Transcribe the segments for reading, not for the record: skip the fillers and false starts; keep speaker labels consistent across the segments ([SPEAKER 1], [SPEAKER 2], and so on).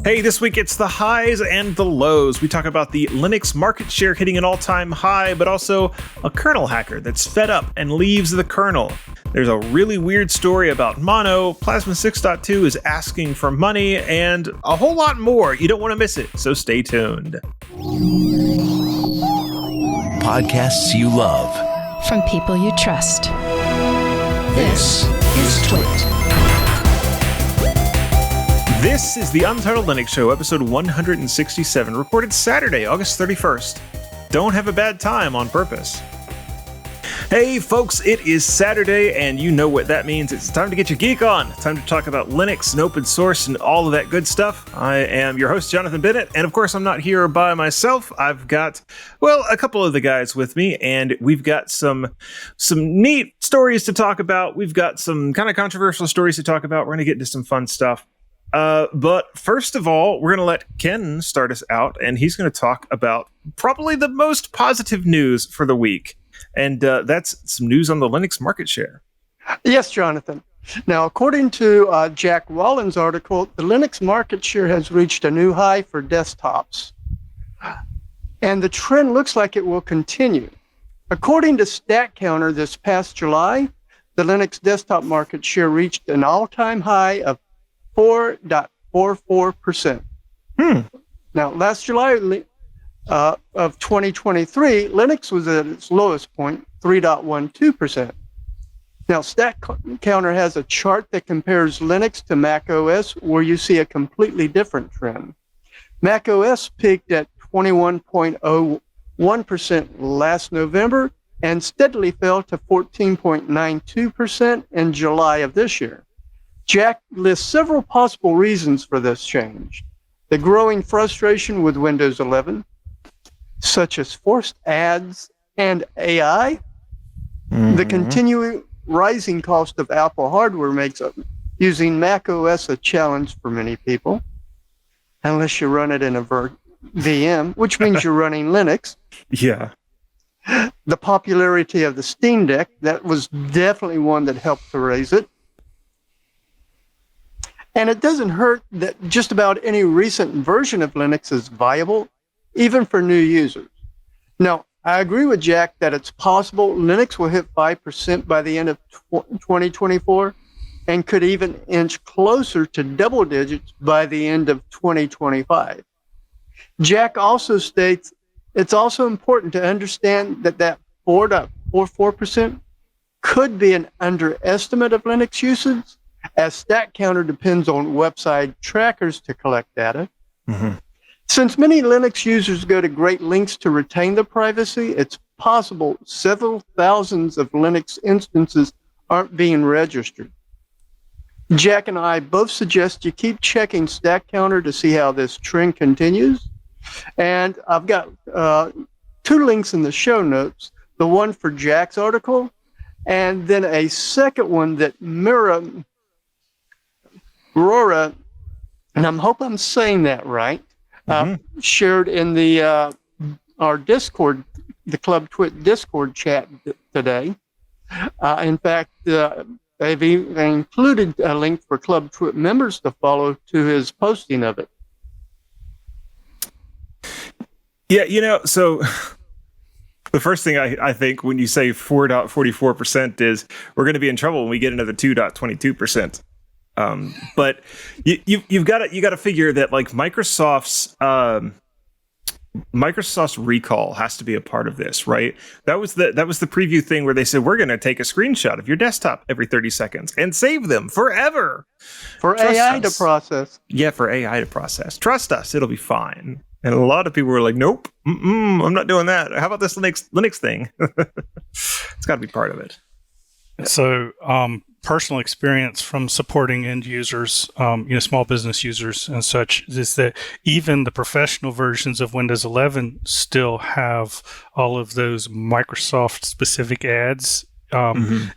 [SPEAKER 1] Hey, this week it's the highs and the lows. We talk about the Linux market share hitting an all-time high, but also a kernel hacker that's fed up and leaves the kernel. There's a really weird story about Mono, Plasma 6.2 is asking for money, and a whole lot more. You don't want to miss it, so stay tuned.
[SPEAKER 2] Podcasts you love.
[SPEAKER 3] From people you trust.
[SPEAKER 2] This is TWiT.
[SPEAKER 1] This is the Untitled Linux Show, episode 167, recorded Saturday, August 31st. Don't have a bad time on purpose. Hey folks, it is Saturday, and you know what that means. It's time to get your geek on. Time to talk about Linux and open source and all of that good stuff. I am your host, Jonathan Bennett, and of course I'm not here by myself. I've got, well, a couple of the guys with me, and we've got some neat stories to talk about. We've got some kind of controversial stories to talk about. We're going to get into some fun stuff. But first of all, we're going to let Ken start us out, and he's going to talk about probably the most positive news for the week. And that's some news on the Linux market share.
[SPEAKER 4] Yes, Jonathan. Now, according to Jack Wallen's article, the Linux market share has reached a new high for desktops. And the trend looks like it will continue. According to StatCounter this past July, the Linux desktop market share reached an all-time high of 4.44%. Now, last July of 2023, Linux was at its lowest point, 3.12%. Now, StatCounter has a chart that compares Linux to Mac OS, where you see a completely different trend. Mac OS peaked at 21.01% last November and steadily fell to 14.92% in July of this year. Jack lists several possible reasons for this change. The growing frustration with Windows 11, such as forced ads and AI. The continuing rising cost of Apple hardware makes using Mac OS a challenge for many people, unless you run it in a VM, which means you're running Linux.
[SPEAKER 1] Yeah.
[SPEAKER 4] The popularity of the Steam Deck, that was definitely one that helped to raise it. And it doesn't hurt that just about any recent version of Linux is viable, even for new users. Now, I agree with Jack that it's possible Linux will hit 5% by the end of 2024 and could even inch closer to double digits by the end of 2025. Jack also states it's also important to understand that 4.44% could be an underestimate of Linux usage, as StatCounter depends on website trackers to collect data. Since many Linux users go to great lengths to retain their privacy, it's possible several thousands of Linux instances aren't being registered. Jack and I both suggest you keep checking StatCounter to see how this trend continues. And I've got two links in the show notes, the one for Jack's article, and then a second one that Rora, and I hope I'm saying that right, shared in the our Discord, the Club TWiT Discord chat today. In fact, they've even included a link for Club TWiT members to follow to his posting of it.
[SPEAKER 1] Yeah, so the first thing I think when you say 4.44% is we're going to be in trouble when we get into the 2.22%. But you've got to figure that like Microsoft's recall has to be a part of this, right? That was the preview thing where they said we're going to take a screenshot of your desktop every 30 seconds and save them forever
[SPEAKER 4] for AI to process.
[SPEAKER 1] Yeah, for AI to process. Trust us, it'll be fine. And a lot of people were like, "Nope, I'm not doing that. How about this Linux thing?" It's got to be part of it.
[SPEAKER 5] So, personal experience from supporting end users, small business users and such, is that even the professional versions of Windows 11 still have all of those Microsoft-specific ads. On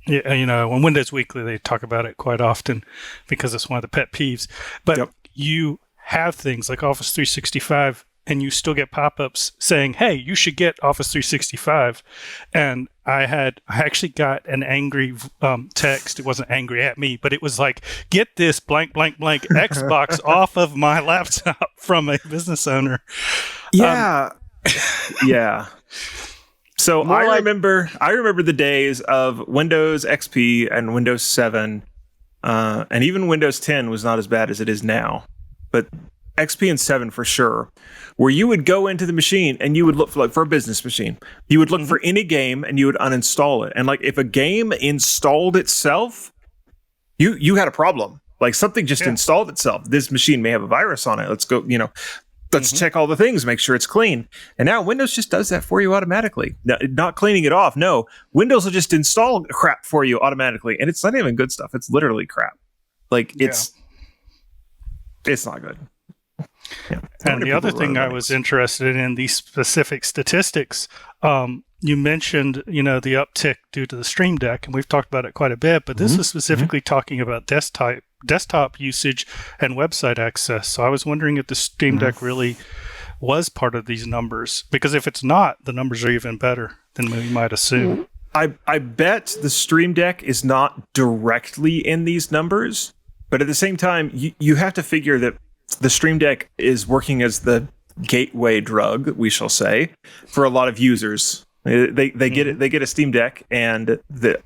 [SPEAKER 5] Windows Weekly, they talk about it quite often because it's one of the pet peeves. But you have things like Office 365 and you still get pop-ups saying, hey, you should get Office 365. And I actually got an angry text. It wasn't angry at me, but it was like, get this blank, blank, blank Xbox off of my laptop from a business owner.
[SPEAKER 1] Yeah. Yeah. So I remember the days of Windows XP and Windows 7, and even Windows 10 was not as bad as it is now, but XP and 7 for sure, where you would go into the machine and you would look for a business machine. You would look for any game and you would uninstall it. And like if a game installed itself, you had a problem. Like something just installed itself. This machine may have a virus on it. Let's go, let's check all the things, make sure it's clean. And now Windows just does that for you automatically. Not cleaning it off. No, Windows will just install crap for you automatically. And it's not even good stuff. It's literally crap. Like it's not good. Yeah.
[SPEAKER 5] And the other thing I was interested in these specific statistics, you mentioned, the uptick due to the Stream Deck, and we've talked about it quite a bit, but this is specifically talking about desktop usage and website access. So I was wondering if the Stream Deck really was part of these numbers, because if it's not, the numbers are even better than we might assume.
[SPEAKER 1] I bet the Stream Deck is not directly in these numbers, but at the same time, you have to figure that the Stream Deck is working as the gateway drug, we shall say, for a lot of users. They get it. They get a Steam Deck, and this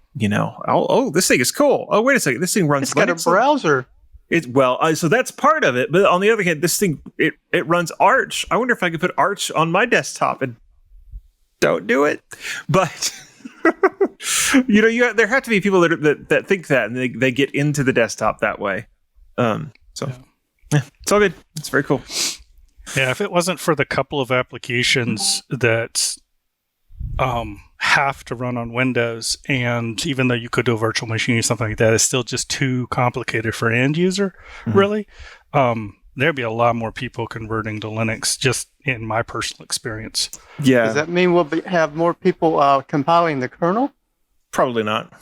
[SPEAKER 1] thing is cool. Oh, wait a second, this thing runs.
[SPEAKER 4] It's got a browser.
[SPEAKER 1] So that's part of it. But on the other hand, this thing it runs Arch. I wonder if I could put Arch on my desktop, and don't do it. But there have to be people that think that, and they get into the desktop that way. Yeah, it's all good. It's very cool.
[SPEAKER 5] Yeah, if it wasn't for the couple of applications that have to run on Windows, and even though you could do a virtual machine or something like that, it's still just too complicated for an end user, really. There'd be a lot more people converting to Linux, just in my personal experience.
[SPEAKER 1] Yeah.
[SPEAKER 4] Does that mean we'll have more people compiling the kernel?
[SPEAKER 1] Probably not.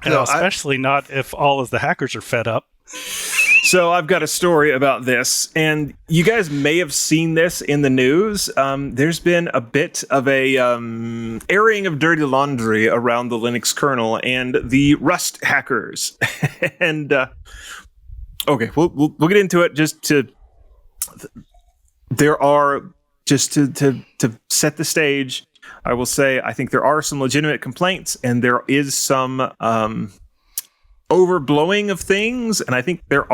[SPEAKER 5] Especially not if all of the hackers are fed up.
[SPEAKER 1] So I've got a story about this, and you guys may have seen this in the news. There's been a bit of a airing of dirty laundry around the Linux kernel and the Rust hackers. And okay, we'll get into it. To set the stage, I will say I think there are some legitimate complaints, and there is some overblowing of things, and I think there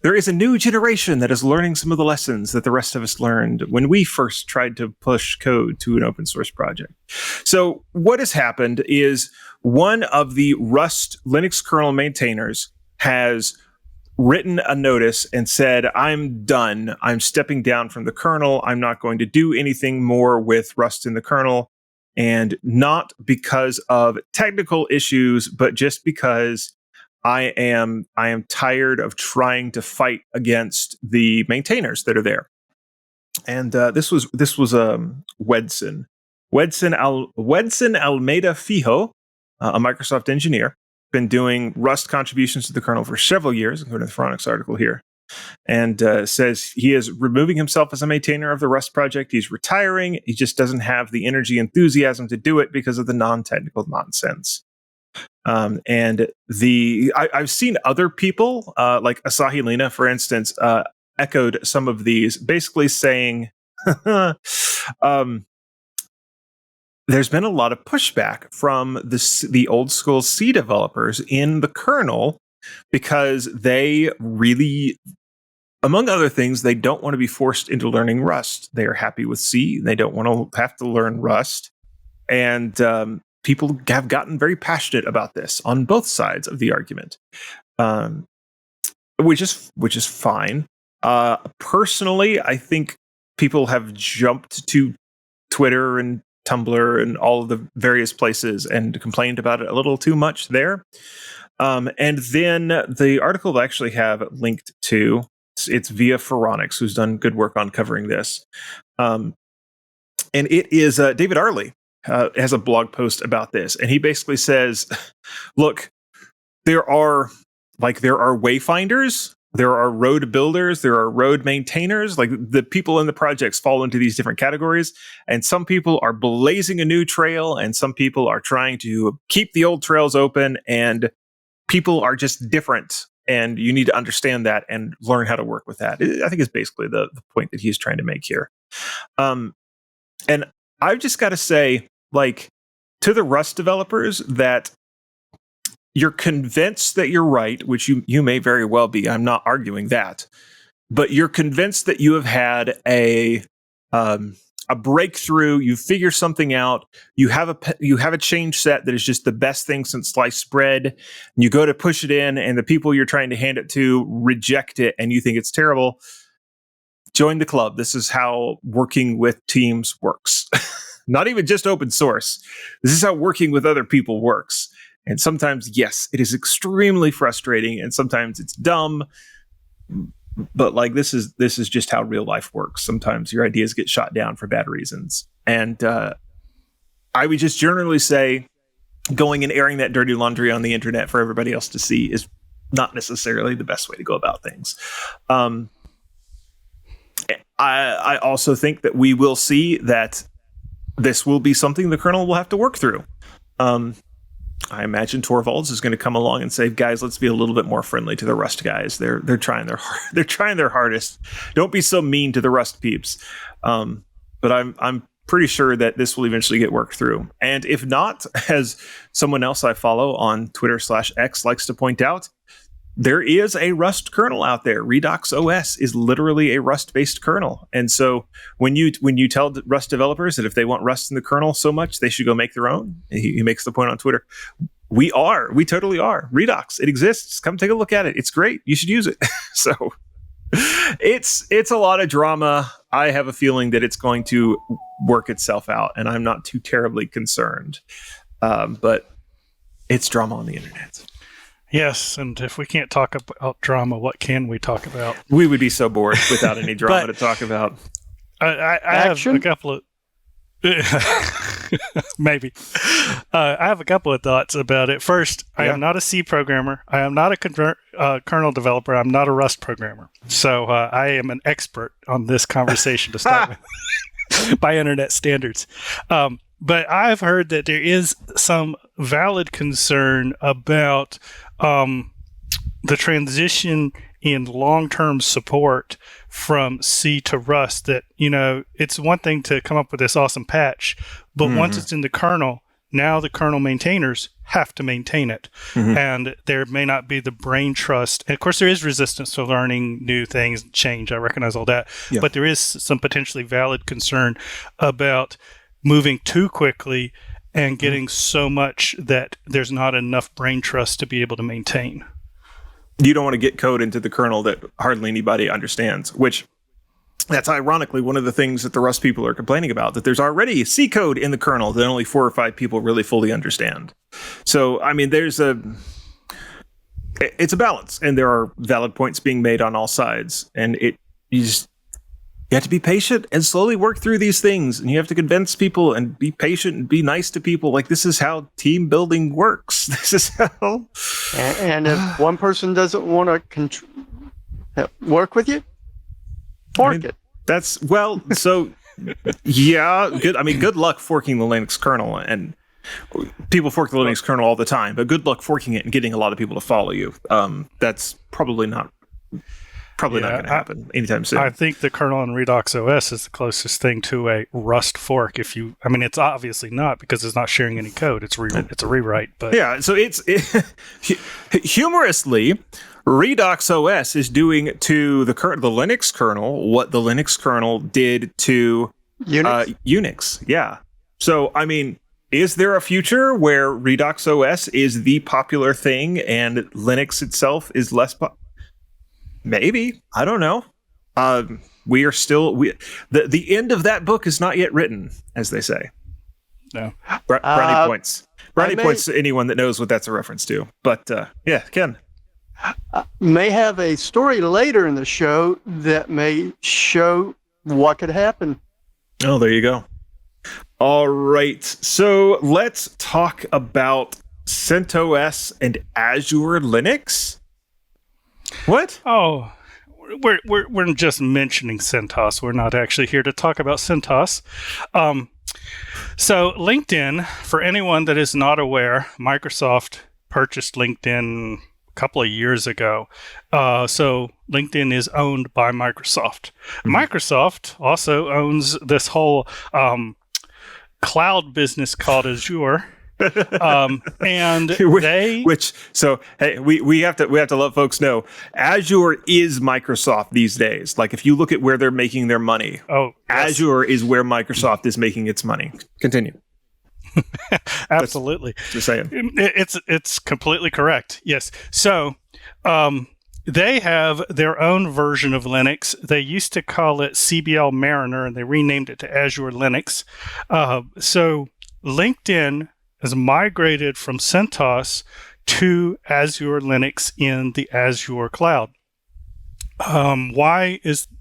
[SPEAKER 1] is a new generation that is learning some of the lessons that the rest of us learned when we first tried to push code to an open source project. So what has happened is one of the Rust Linux kernel maintainers has written a notice and said, I'm done. I'm stepping down from the kernel. I'm not going to do anything more with Rust in the kernel. And not because of technical issues, but just because I am tired of trying to fight against the maintainers that are there. And this was Wedson Almeida Fijo, a Microsoft engineer, been doing Rust contributions to the kernel for several years, according to the Phoronix article here, and says he is removing himself as a maintainer of the Rust project. He's retiring. He just doesn't have the energy, enthusiasm to do it because of the non-technical nonsense. And I've seen other people, like Asahi Lina, for instance, echoed some of these, basically saying, there's been a lot of pushback from the old school C developers in the kernel because they really, among other things, they don't want to be forced into learning Rust. They are happy with C. They don't want to have to learn Rust. And people have gotten very passionate about this on both sides of the argument, which is fine. Personally, I think people have jumped to Twitter and Tumblr and all of the various places and complained about it a little too much there. And then the article I actually have linked to, it's via Phoronix, who's done good work on covering this. And it is David Arley has a blog post about this. And he basically says, look, there are wayfinders there are road builders, there are road maintainers. Like the people in the projects fall into these different categories. And some people are blazing a new trail, and some people are trying to keep the old trails open. And people are just different. And you need to understand that and learn how to work with that. I think is basically the point that he's trying to make here. And I've just got to say, like, to the Rust developers, that you're convinced that you're right, which you may very well be. I'm not arguing that. But you're convinced that you have had a breakthrough. You figure something out. You have a change set that is just the best thing since sliced bread. And you go to push it in, and the people you're trying to hand it to reject it, and you think it's terrible. Join the club. This is how working with teams works. Not even just open source. This is how working with other people works. And sometimes, yes, it is extremely frustrating, and sometimes it's dumb. But like this is just how real life works. Sometimes your ideas get shot down for bad reasons. And I would just generally say, going and airing that dirty laundry on the internet for everybody else to see is not necessarily the best way to go about things. I also think that we will see that this will be something the kernel will have to work through. I imagine Torvalds is going to come along and say, "Guys, let's be a little bit more friendly to the Rust guys. They're trying their hardest. Don't be so mean to the Rust peeps." But I'm pretty sure that this will eventually get worked through. And if not, as someone else I follow on Twitter/X likes to point out, there is a Rust kernel out there. Redox OS is literally a Rust-based kernel. And so when you tell Rust developers that if they want Rust in the kernel so much, they should go make their own, he makes the point on Twitter. We totally are. Redox, it exists. Come take a look at it. It's great. You should use it. So it's a lot of drama. I have a feeling that it's going to work itself out, and I'm not too terribly concerned. But it's drama on the internet.
[SPEAKER 5] Yes, and if we can't talk about drama, what can we talk about?
[SPEAKER 1] We would be so bored without any drama to talk about.
[SPEAKER 5] I have a couple of maybe. I have a couple of thoughts about it. First, I am not a C programmer. I am not a kernel developer. I'm not a Rust programmer. So I am an expert on this conversation to start with by internet standards. But I've heard that there is some valid concern about the transition in long-term support from C to Rust. That, it's one thing to come up with this awesome patch, but once it's in the kernel, now the kernel maintainers have to maintain it. And there may not be the brain trust. And of course, there is resistance to learning new things, change. I recognize all that. Yeah. But there is some potentially valid concern about moving too quickly and getting so much that there's not enough brain trust to be able to maintain.
[SPEAKER 1] You don't want to get code into the kernel that hardly anybody understands, which that's ironically one of the things that the Rust people are complaining about, that there's already C code in the kernel that only 4 or 5 people really fully understand. So, I mean, it's a balance, and there are valid points being made on all sides. And you have to be patient and slowly work through these things. And you have to convince people and be patient and be nice to people. Like, this is how team building works. This is how.
[SPEAKER 4] And if one person doesn't want to work with you, fork it.
[SPEAKER 1] That's, well, so, yeah, good. I mean, good luck forking the Linux kernel. And people fork the Linux kernel all the time, but good luck forking it and getting a lot of people to follow you. That's probably not going to happen anytime soon.
[SPEAKER 5] I think the kernel in Redux OS is the closest thing to a Rust fork. It's obviously not, because it's not sharing any code. It's a rewrite. But
[SPEAKER 1] yeah, so humorously, Redux OS is doing to the Linux kernel what the Linux kernel did to Unix. Yeah. So, I mean, is there a future where Redux OS is the popular thing and Linux itself is less popular? Maybe. I don't know. We are still... The end of that book is not yet written, as they say.
[SPEAKER 5] No.
[SPEAKER 1] Brownie points. Brownie points to anyone that knows what that's a reference to. But, yeah, Ken.
[SPEAKER 4] May have a story later in the show that may show what could happen.
[SPEAKER 1] Oh, there you go. All right. So let's talk about CentOS and Azure Linux. What?
[SPEAKER 5] Oh, we're just mentioning CentOS. We're not actually here to talk about CentOS. So LinkedIn, for anyone that is not aware, Microsoft purchased LinkedIn a couple of years ago. So LinkedIn is owned by Microsoft. Microsoft also owns this whole cloud business called Azure. And
[SPEAKER 1] we have to let folks know Azure is Microsoft these days. Like if you look at where they're making their money,
[SPEAKER 5] yes.
[SPEAKER 1] Azure is where Microsoft is making its money. Continue.
[SPEAKER 5] Absolutely.
[SPEAKER 1] Just saying.
[SPEAKER 5] It's completely correct. Yes. So they have their own version of Linux. They used to call it CBL Mariner, and they renamed it to Azure Linux. So LinkedIn has migrated from CentOS to Azure Linux in the Azure cloud. The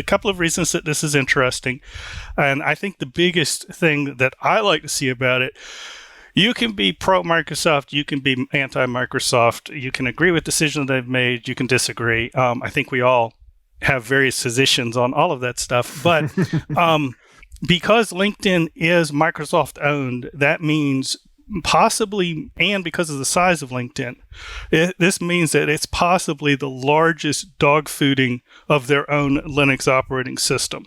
[SPEAKER 5] couple of reasons that this is interesting, and I think the biggest thing that I like to see about it, you can be pro-Microsoft, you can be anti-Microsoft, you can agree with decisions they've made, you can disagree. I think we all have various positions on all of that stuff, but because LinkedIn is Microsoft owned, that means possibly, and because of the size of LinkedIn, this means that it's possibly the largest dog fooding of their own Linux operating system.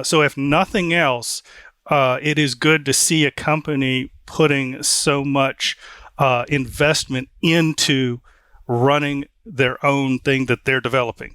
[SPEAKER 5] So if nothing else, it is good to see a company putting so much investment into running their own thing that they're developing.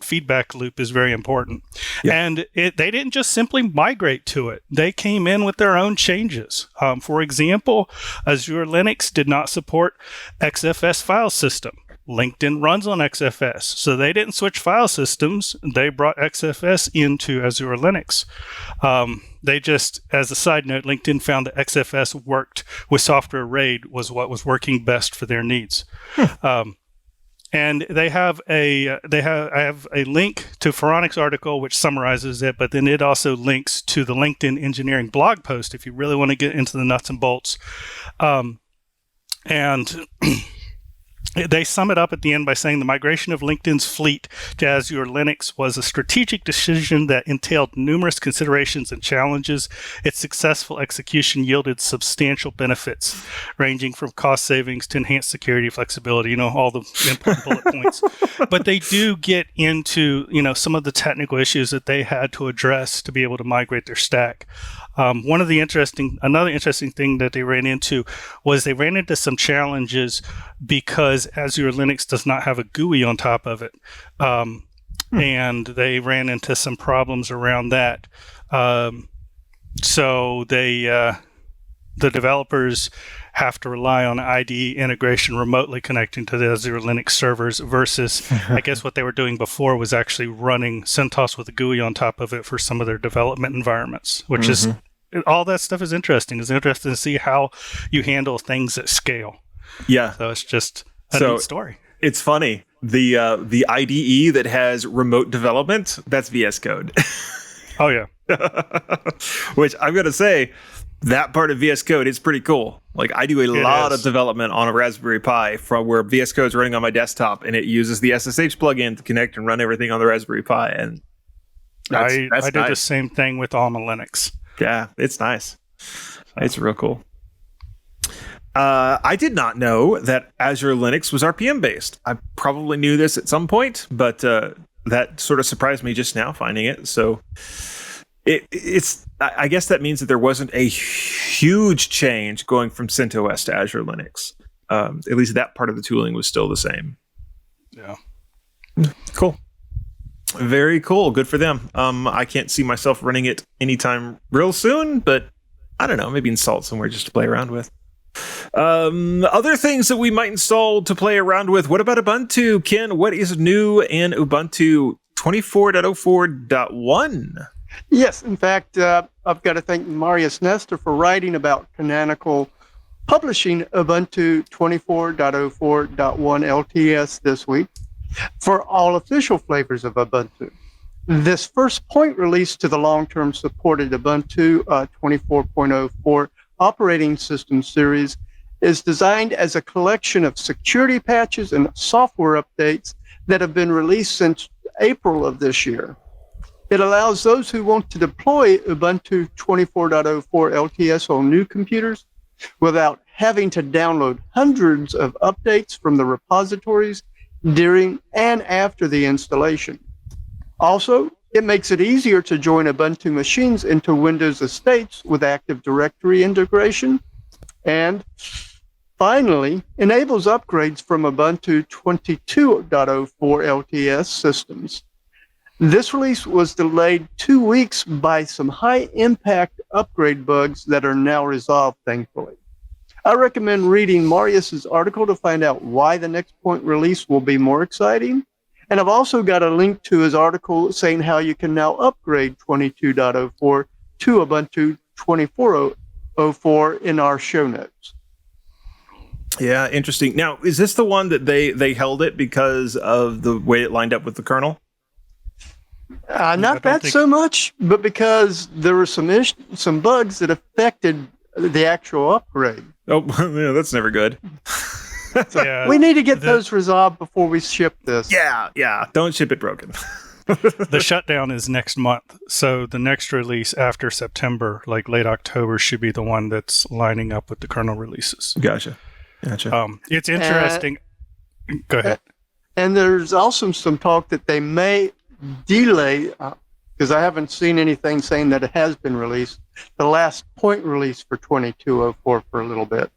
[SPEAKER 5] Feedback loop is very important. Yeah. And they didn't just simply migrate to it. They came in with their own changes. For example, Azure Linux did not support XFS file system. LinkedIn runs on XFS. So they didn't switch file systems. They brought XFS into Azure Linux. They just, as a side note, LinkedIn found that XFS worked with software RAID was what was working best for their needs. And I have a link to Phoronix article which summarizes it, but then it also links to the LinkedIn engineering blog post if you really want to get into the nuts and bolts. And they sum it up at the end by saying the migration of LinkedIn's fleet to Azure Linux was a strategic decision that entailed numerous considerations and challenges. Its successful execution yielded substantial benefits, ranging from cost savings to enhanced security, flexibility, all the important bullet points. But they do get into, some of the technical issues that they had to address to be able to migrate their stack. Another interesting thing that they ran into was they ran into some challenges because Azure Linux does not have a GUI on top of it. And they ran into some problems around that. So the developers have to rely on IDE integration remotely connecting to the Azure Linux servers versus, I guess what they were doing before was actually running CentOS with a GUI on top of it for some of their development environments, which is, all that stuff is interesting. It's interesting to see how you handle things at scale. Yeah. So it's just a neat story.
[SPEAKER 1] It's funny. The IDE that has remote development, that's VS Code.
[SPEAKER 5] Oh, yeah.
[SPEAKER 1] Which I'm going to say, that part of VS Code is pretty cool. Like I do a lot of development on a Raspberry Pi from where VS Code is running on my desktop, and it uses the SSH plugin to connect and run everything on the Raspberry Pi. And
[SPEAKER 5] I do the same thing with Alma Linux.
[SPEAKER 1] Yeah, it's nice. It's real cool. I did not know that Azure Linux was RPM based. I probably knew this at some point, but that sort of surprised me just now finding it. So it's I guess that means that there wasn't a huge change going from CentOS to Azure Linux. At least that part of the tooling was still the same.
[SPEAKER 5] Yeah.
[SPEAKER 1] Cool. Very cool. Good for them. I can't see myself running it anytime real soon, but I don't know, maybe install it somewhere just to play around with. Other things that we might install to play around with. What about Ubuntu? Ken, what is new in Ubuntu 24.04.1?
[SPEAKER 4] Yes, in fact, I've got to thank Marius Nestor for writing about Canonical publishing Ubuntu 24.04.1 LTS this week for all official flavors of Ubuntu. This first point released to the long-term supported Ubuntu 24.04 operating system series is designed as a collection of security patches and software updates that have been released since April of this year. It allows those who want to deploy Ubuntu 24.04 LTS on new computers without having to download hundreds of updates from the repositories during and after the installation. Also, it makes it easier to join Ubuntu machines into Windows estates with Active Directory integration. And finally, enables upgrades from Ubuntu 22.04 LTS systems. This release was delayed 2 weeks by some high-impact upgrade bugs that are now resolved, thankfully. I recommend reading Marius's article to find out why the next point release will be more exciting. And I've also got a link to his article saying how you can now upgrade 22.04 to Ubuntu 24.04 in our show notes.
[SPEAKER 1] Yeah, interesting. Now, is this the one that they held it because of the way it lined up with the kernel?
[SPEAKER 4] Not that so much, but because there were some bugs that affected the actual upgrade.
[SPEAKER 1] Oh, yeah, that's never good.
[SPEAKER 4] So
[SPEAKER 5] Yeah,
[SPEAKER 4] we need to get those resolved before we ship this.
[SPEAKER 1] Yeah. Don't ship it broken.
[SPEAKER 5] the shutdown is next month, so the next release after September, like late October, should be the one that's lining up with the kernel releases.
[SPEAKER 1] Gotcha.
[SPEAKER 5] It's interesting. Go ahead.
[SPEAKER 4] And there's also some talk that they may delay, because I haven't seen anything saying that it has been released, the last point release for 22.04 for a little bit.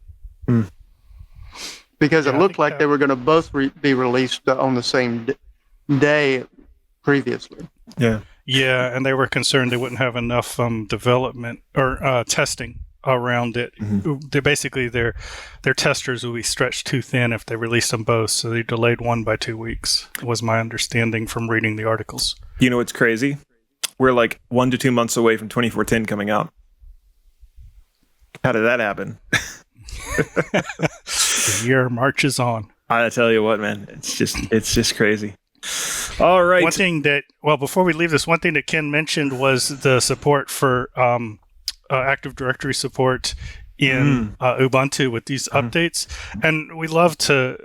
[SPEAKER 4] Because it looked like they were going to both be released on the same day previously.
[SPEAKER 5] Yeah, and they were concerned they wouldn't have enough development or testing around it. They're basically their testers would be stretched too thin if they released them both, so they delayed one by 2 weeks, was my understanding from reading the articles.
[SPEAKER 1] You know what's crazy? We're like 1 to 2 months away from 24.10 coming out. How did that happen?
[SPEAKER 5] The year marches on.
[SPEAKER 1] I tell you what, man, it's just crazy. All right.
[SPEAKER 5] Before we leave this, one thing that Ken mentioned was the support for Active Directory support in Ubuntu with these updates. And we love to,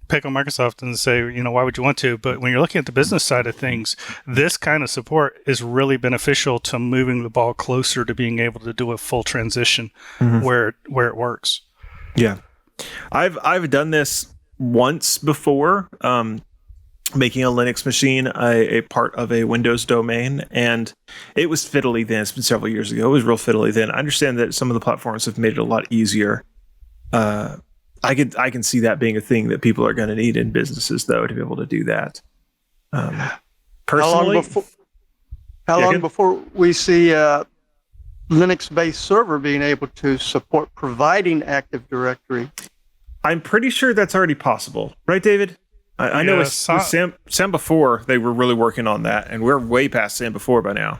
[SPEAKER 5] pick on Microsoft and say, why would you want to? But when you're looking at the business side of things, this kind of support is really beneficial to moving the ball closer to being able to do a full transition where it works.
[SPEAKER 1] Yeah. I've done this once before, making a Linux machine a part of a Windows domain, and it was fiddly then. It's been several years ago. It was real fiddly then. I understand that some of the platforms have made it a lot easier. I can see that being a thing that people are going to need in businesses, though, to be able to do that. Personally,
[SPEAKER 4] how long before we see Linux-based server being able to support providing Active Directory?
[SPEAKER 1] I'm pretty sure that's already possible, right, David? I know with Sam before they were really working on that, and we're way past Sam before by now.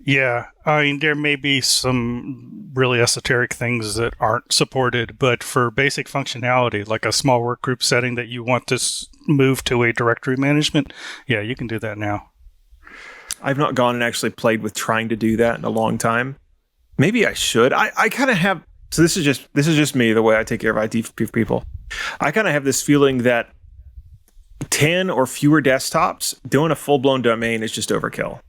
[SPEAKER 5] Yeah, I mean, there may be some really esoteric things that aren't supported, but for basic functionality, like a small work group setting that you want to move to a directory management, yeah, you can do that now.
[SPEAKER 1] I've not gone and actually played with trying to do that in a long time. Maybe I should. I kind of have. So this is just me, the way I take care of IT for people. I kind of have this feeling that 10 or fewer desktops doing a full-blown domain is just overkill.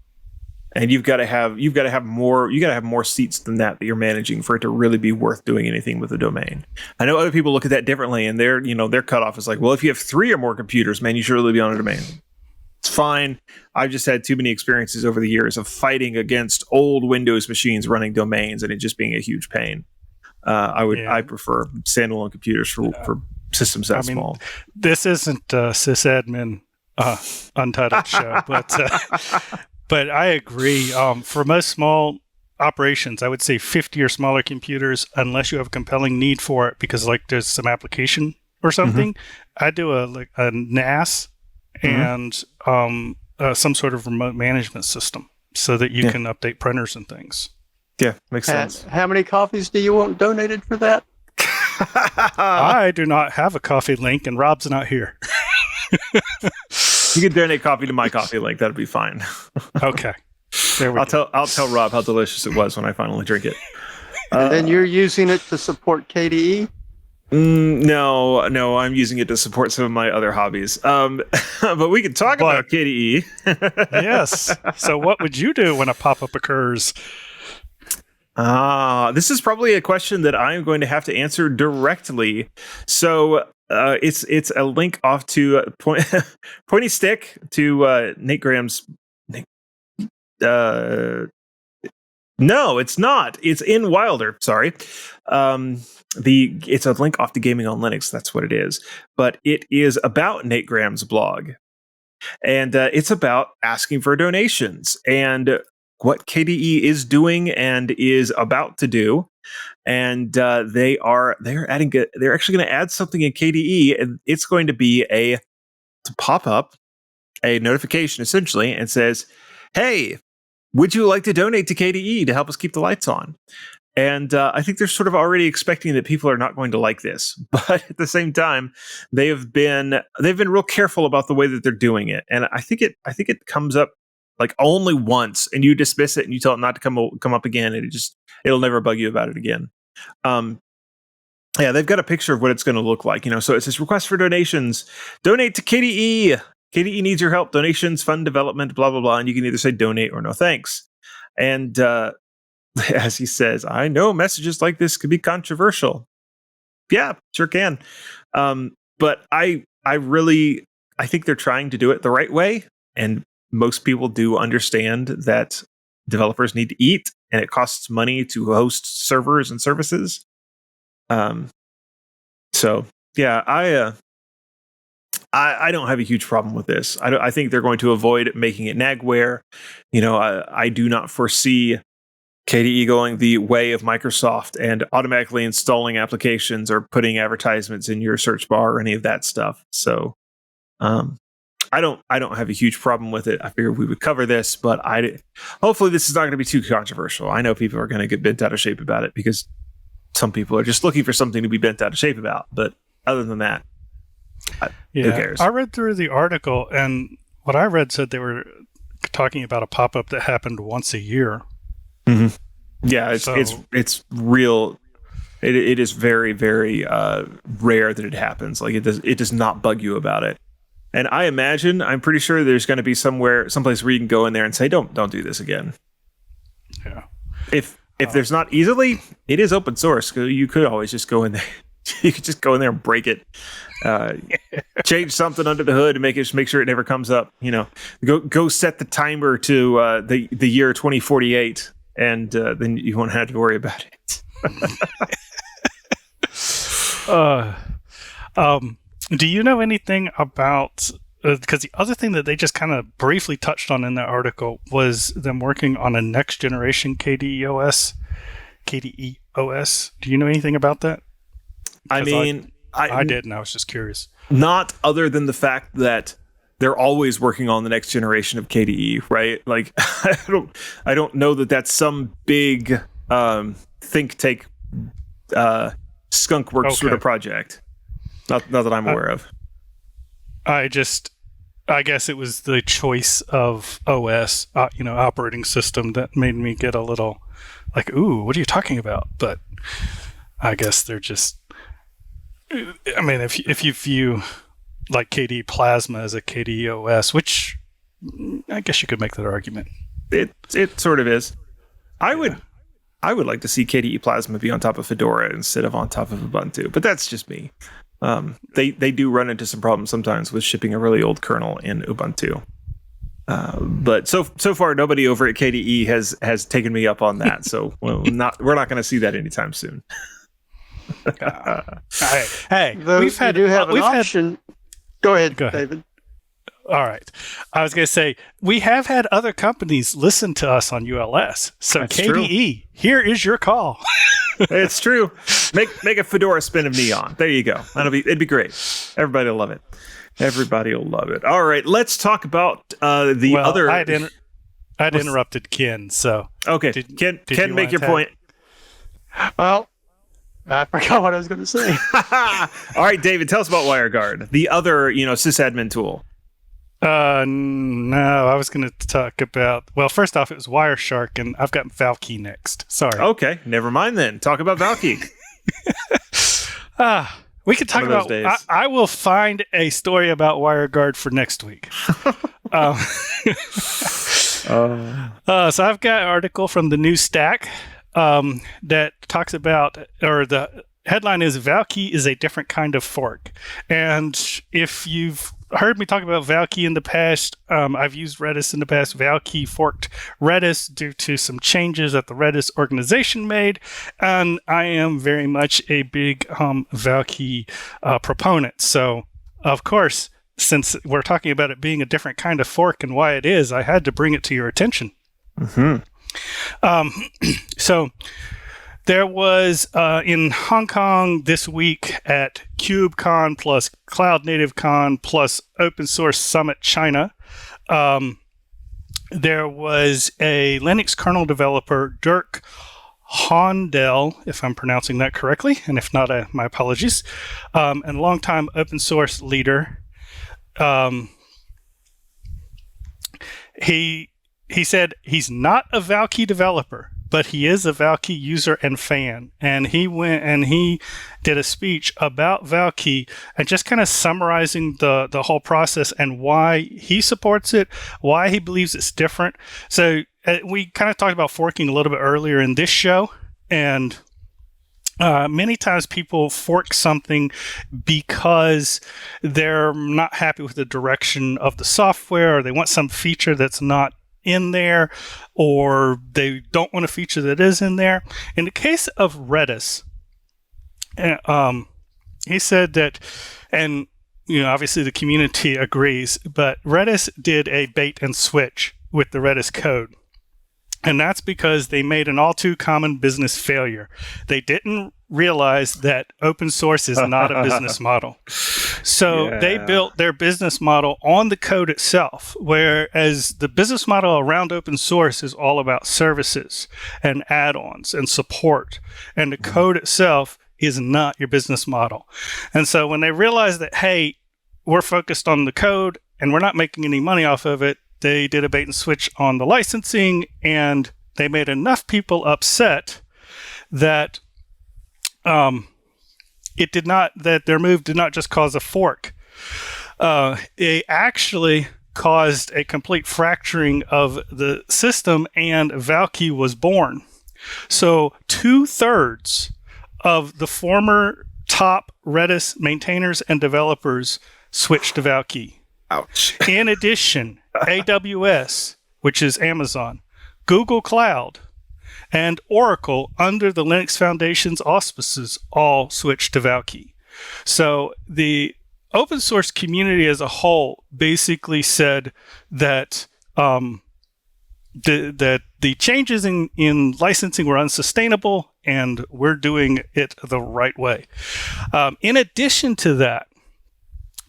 [SPEAKER 1] And you've got to have more seats than that you're managing for it to really be worth doing anything with a domain. I know other people look at that differently, and their cutoff is like, well, if you have 3 or more computers, man, you should really be on a domain. It's fine. I've just had too many experiences over the years of fighting against old Windows machines running domains and it just being a huge pain. I prefer standalone computers for systems that small.
[SPEAKER 5] This isn't a sysadmin Untitled show, but I agree. For most small operations, I would say 50 or smaller computers, unless you have a compelling need for it, because there's some application or something. I do a NAS and some sort of remote management system so that you can update printers and things.
[SPEAKER 1] Yeah, makes sense.
[SPEAKER 4] How many coffees do you want donated for that?
[SPEAKER 5] I do not have a coffee link, and Rob's not here.
[SPEAKER 1] You can donate coffee to my coffee link. That'll be fine.
[SPEAKER 5] Okay. There we go.
[SPEAKER 1] I'll tell Rob how delicious it was when I finally drink it.
[SPEAKER 4] And you're using it to support KDE?
[SPEAKER 1] No, I'm using it to support some of my other hobbies. But we can talk about KDE.
[SPEAKER 5] Yes. So what would you do when a pop-up occurs?
[SPEAKER 1] This is probably a question that I'm going to have to answer directly. So it's a link off to Pointy Stick to Nate Graham's. No, it's not. It's in Wilder. Sorry. It's a link off to Gaming on Linux. That's what it is. But it is about Nate Graham's blog. And it's about asking for donations and what KDE is doing and is about to do. And they're actually going to add something in KDE, and it's going to be to pop up a notification essentially and says, "Hey, would you like to donate to KDE to help us keep the lights on?" And I think they're sort of already expecting that people are not going to like this, but at the same time, they've been real careful about the way that they're doing it. And I think it comes up like only once, and you dismiss it and you tell it not to come up again, and it'll never bug you about it again. Yeah, they've got a picture of what it's going to look like. So it says request for donations, donate to KDE. KDE needs your help. Donations, fund development, blah, blah, blah. And you can either say donate or no thanks. And as he says, I know messages like this could be controversial. Yeah, sure can. But I think they're trying to do it the right way. And most people do understand that developers need to eat and it costs money to host servers and services. So yeah, I don't have a huge problem with this. I think they're going to avoid making it nagware. I do not foresee KDE going the way of Microsoft and automatically installing applications or putting advertisements in your search bar or any of that stuff. So, I don't have a huge problem with it. I figured we would cover this, but hopefully this is not going to be too controversial. I know people are going to get bent out of shape about it because some people are just looking for something to be bent out of shape about. But other than that, who cares?
[SPEAKER 5] I read through the article, and what I read said they were talking about a pop-up that happened once a year.
[SPEAKER 1] Mm-hmm. Yeah, it's real. It is very, very rare that it happens. Like it does not bug you about it. And I'm pretty sure there's going to be someplace where you can go in there and say, don't do this again.
[SPEAKER 5] Yeah.
[SPEAKER 1] If there's not easily, it is open source. You could always just go in there. You could just go in there and break it, change something under the hood and make sure it never comes up. Go set the timer to the year 2048, and then you won't have to worry about it.
[SPEAKER 5] Do you know anything about? Because the other thing that they just kind of briefly touched on in that article was them working on a next generation KDE OS. Do you know anything about that?
[SPEAKER 1] I mean,
[SPEAKER 5] I didn't. I was just curious.
[SPEAKER 1] Not other than the fact that they're always working on the next generation of KDE, right? Like, I don't know that that's some big think tank skunk works sort of project. Not that I'm aware of.
[SPEAKER 5] I guess it was the choice of OS, operating system that made me get a little like, ooh, what are you talking about? But I guess they're just. I mean, if you view like KDE Plasma as a KDE OS, which I guess you could make that argument.
[SPEAKER 1] It sort of is. I would like to see KDE Plasma be on top of Fedora instead of on top of Ubuntu, but that's just me. They do run into some problems sometimes with shipping a really old kernel in Ubuntu. But so far nobody over at KDE has taken me up on that. So we're not going to see that anytime soon.
[SPEAKER 5] Hey,
[SPEAKER 4] we've had an option. Go ahead, David.
[SPEAKER 5] All right. I was going to say, we have had other companies listen to us on ULS. So that's KDE, here is your call.
[SPEAKER 1] It's true. Make a Fedora spin of Neon. There you go. It'd be great. Everybody will love it. Everybody will love it. All right. Let's talk about other.
[SPEAKER 5] I'd interrupted Ken. So
[SPEAKER 1] okay. Ken, make your point.
[SPEAKER 4] Well, I forgot what I was going to say.
[SPEAKER 1] All right, David, tell us about WireGuard, the other, sysadmin tool.
[SPEAKER 5] No, I was going to talk about. Well, first off, it was Wireshark, and I've got Valkey next. Sorry.
[SPEAKER 1] Okay, never mind then. Talk about Valkey.
[SPEAKER 5] We could talk
[SPEAKER 1] One of
[SPEAKER 5] about.
[SPEAKER 1] those days.
[SPEAKER 5] I will find a story about WireGuard for next week. So I've got an article from the New Stack that talks about, or the headline is "Valkey is a different kind of fork." And if you've heard me talk about Valkey in the past, I've used Redis in the past. Valkey forked Redis due to some changes that the Redis organization made, and I am very much a big Valkey proponent. So, of course, since we're talking about it being a different kind of fork and why it is, I had to bring it to your attention. So there was in Hong Kong this week at KubeCon plus Cloud Native Con plus Open Source Summit China, there was a Linux kernel developer, Dirk Hondel, if I'm pronouncing that correctly, and if not, my apologies, and longtime open source leader. He said he's not a Valkey developer, but he is a Valkey user and fan. And he went and he did a speech about Valkey and just kind of summarizing the whole process and why he supports it, why he believes it's different. So we kind of talked about forking a little bit earlier in this show, and many times people fork something because they're not happy with the direction of the software, or they want some feature that's not in there, or they don't want a feature that is in there. In the case of Redis, he said that, and obviously the community agrees, but Redis did a bait and switch with the Redis code. And that's because they made an all too common business failure. They didn't realize that open source is not a business model. So they built their business model on the code itself, whereas the business model around open source is all about services and add-ons and support. And the code itself is not your business model. And so when they realized that, hey, we're focused on the code and we're not making any money off of it, they did a bait and switch on the licensing, and they made enough people upset that that their move did not just cause a fork. It actually caused a complete fracturing of the system, and Valkey was born. So 2/3 of the former top Redis maintainers and developers switched to Valkey.
[SPEAKER 1] Ouch.
[SPEAKER 5] In addition, AWS, which is Amazon, Google Cloud, and Oracle, under the Linux Foundation's auspices, all switched to Valkey. So the open source community as a whole basically said that the changes in licensing were unsustainable, and we're doing it the right way. In addition to that,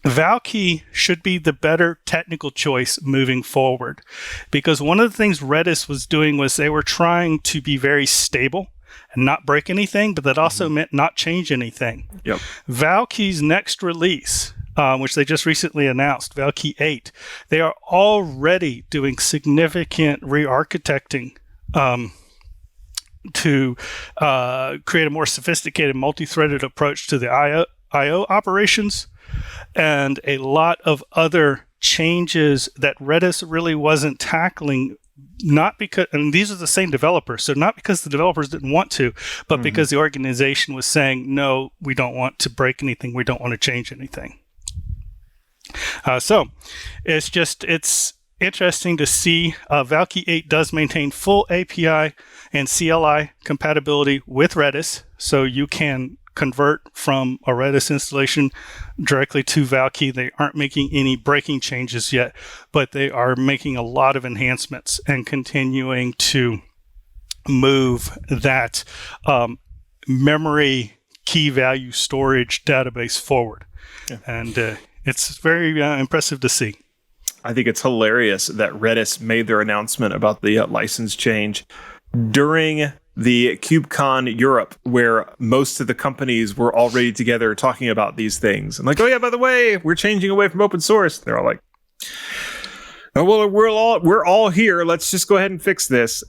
[SPEAKER 5] Valkey should be the better technical choice moving forward, because one of the things Redis was doing was they were trying to be very stable and not break anything, but that also meant not change anything.
[SPEAKER 1] Yep.
[SPEAKER 5] Valkey's next release, which they just recently announced, Valkey 8, they are already doing significant re-architecting to create a more sophisticated multi-threaded approach to the I/O operations, and a lot of other changes that Redis really wasn't tackling, not because, and these are the same developers, so not because the developers didn't want to, but because the organization was saying, no, we don't want to break anything, we don't want to change anything. So it's interesting to see. Valkey 8 does maintain full API and CLI compatibility with Redis, so you can convert from a Redis installation directly to Valkey. They aren't making any breaking changes yet, but they are making a lot of enhancements and continuing to move that memory key value storage database forward. Yeah. And it's very impressive to see.
[SPEAKER 1] I think it's hilarious that Redis made their announcement about the license change during the KubeCon Europe, where most of the companies were already together talking about these things. I'm like, oh yeah, by the way, we're changing away from open source. They're all like, oh well, we're all here. Let's just go ahead and fix this.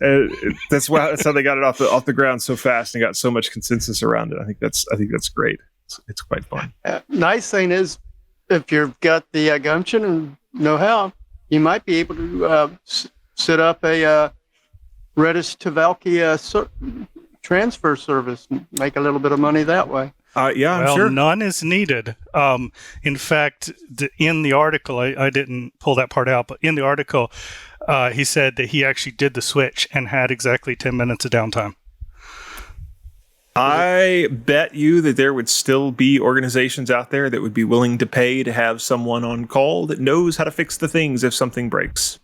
[SPEAKER 1] That's how they got it off the ground so fast and got so much consensus around it. I think that's great. It's quite fun.
[SPEAKER 4] Nice thing is, if you've got the gumption and know-how, you might be able to set up a Redis to Valky transfer service and make a little bit of money that way.
[SPEAKER 1] Yeah, I'm
[SPEAKER 5] well,
[SPEAKER 1] sure.
[SPEAKER 5] None is needed. In fact, in the article, I didn't pull that part out, but in the article, he said that he actually did the switch and had exactly 10 minutes of downtime.
[SPEAKER 1] I bet you that there would still be organizations out there that would be willing to pay to have someone on call that knows how to fix the things if something breaks.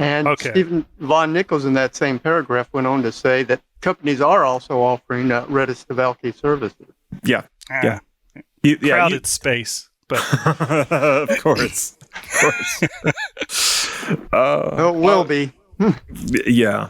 [SPEAKER 4] And Stephen Von Nichols in that same paragraph went on to say that companies are also offering Redis to Valky services.
[SPEAKER 1] Yeah.
[SPEAKER 5] Crowded space, but
[SPEAKER 1] of course.
[SPEAKER 4] It will be.
[SPEAKER 1] Yeah.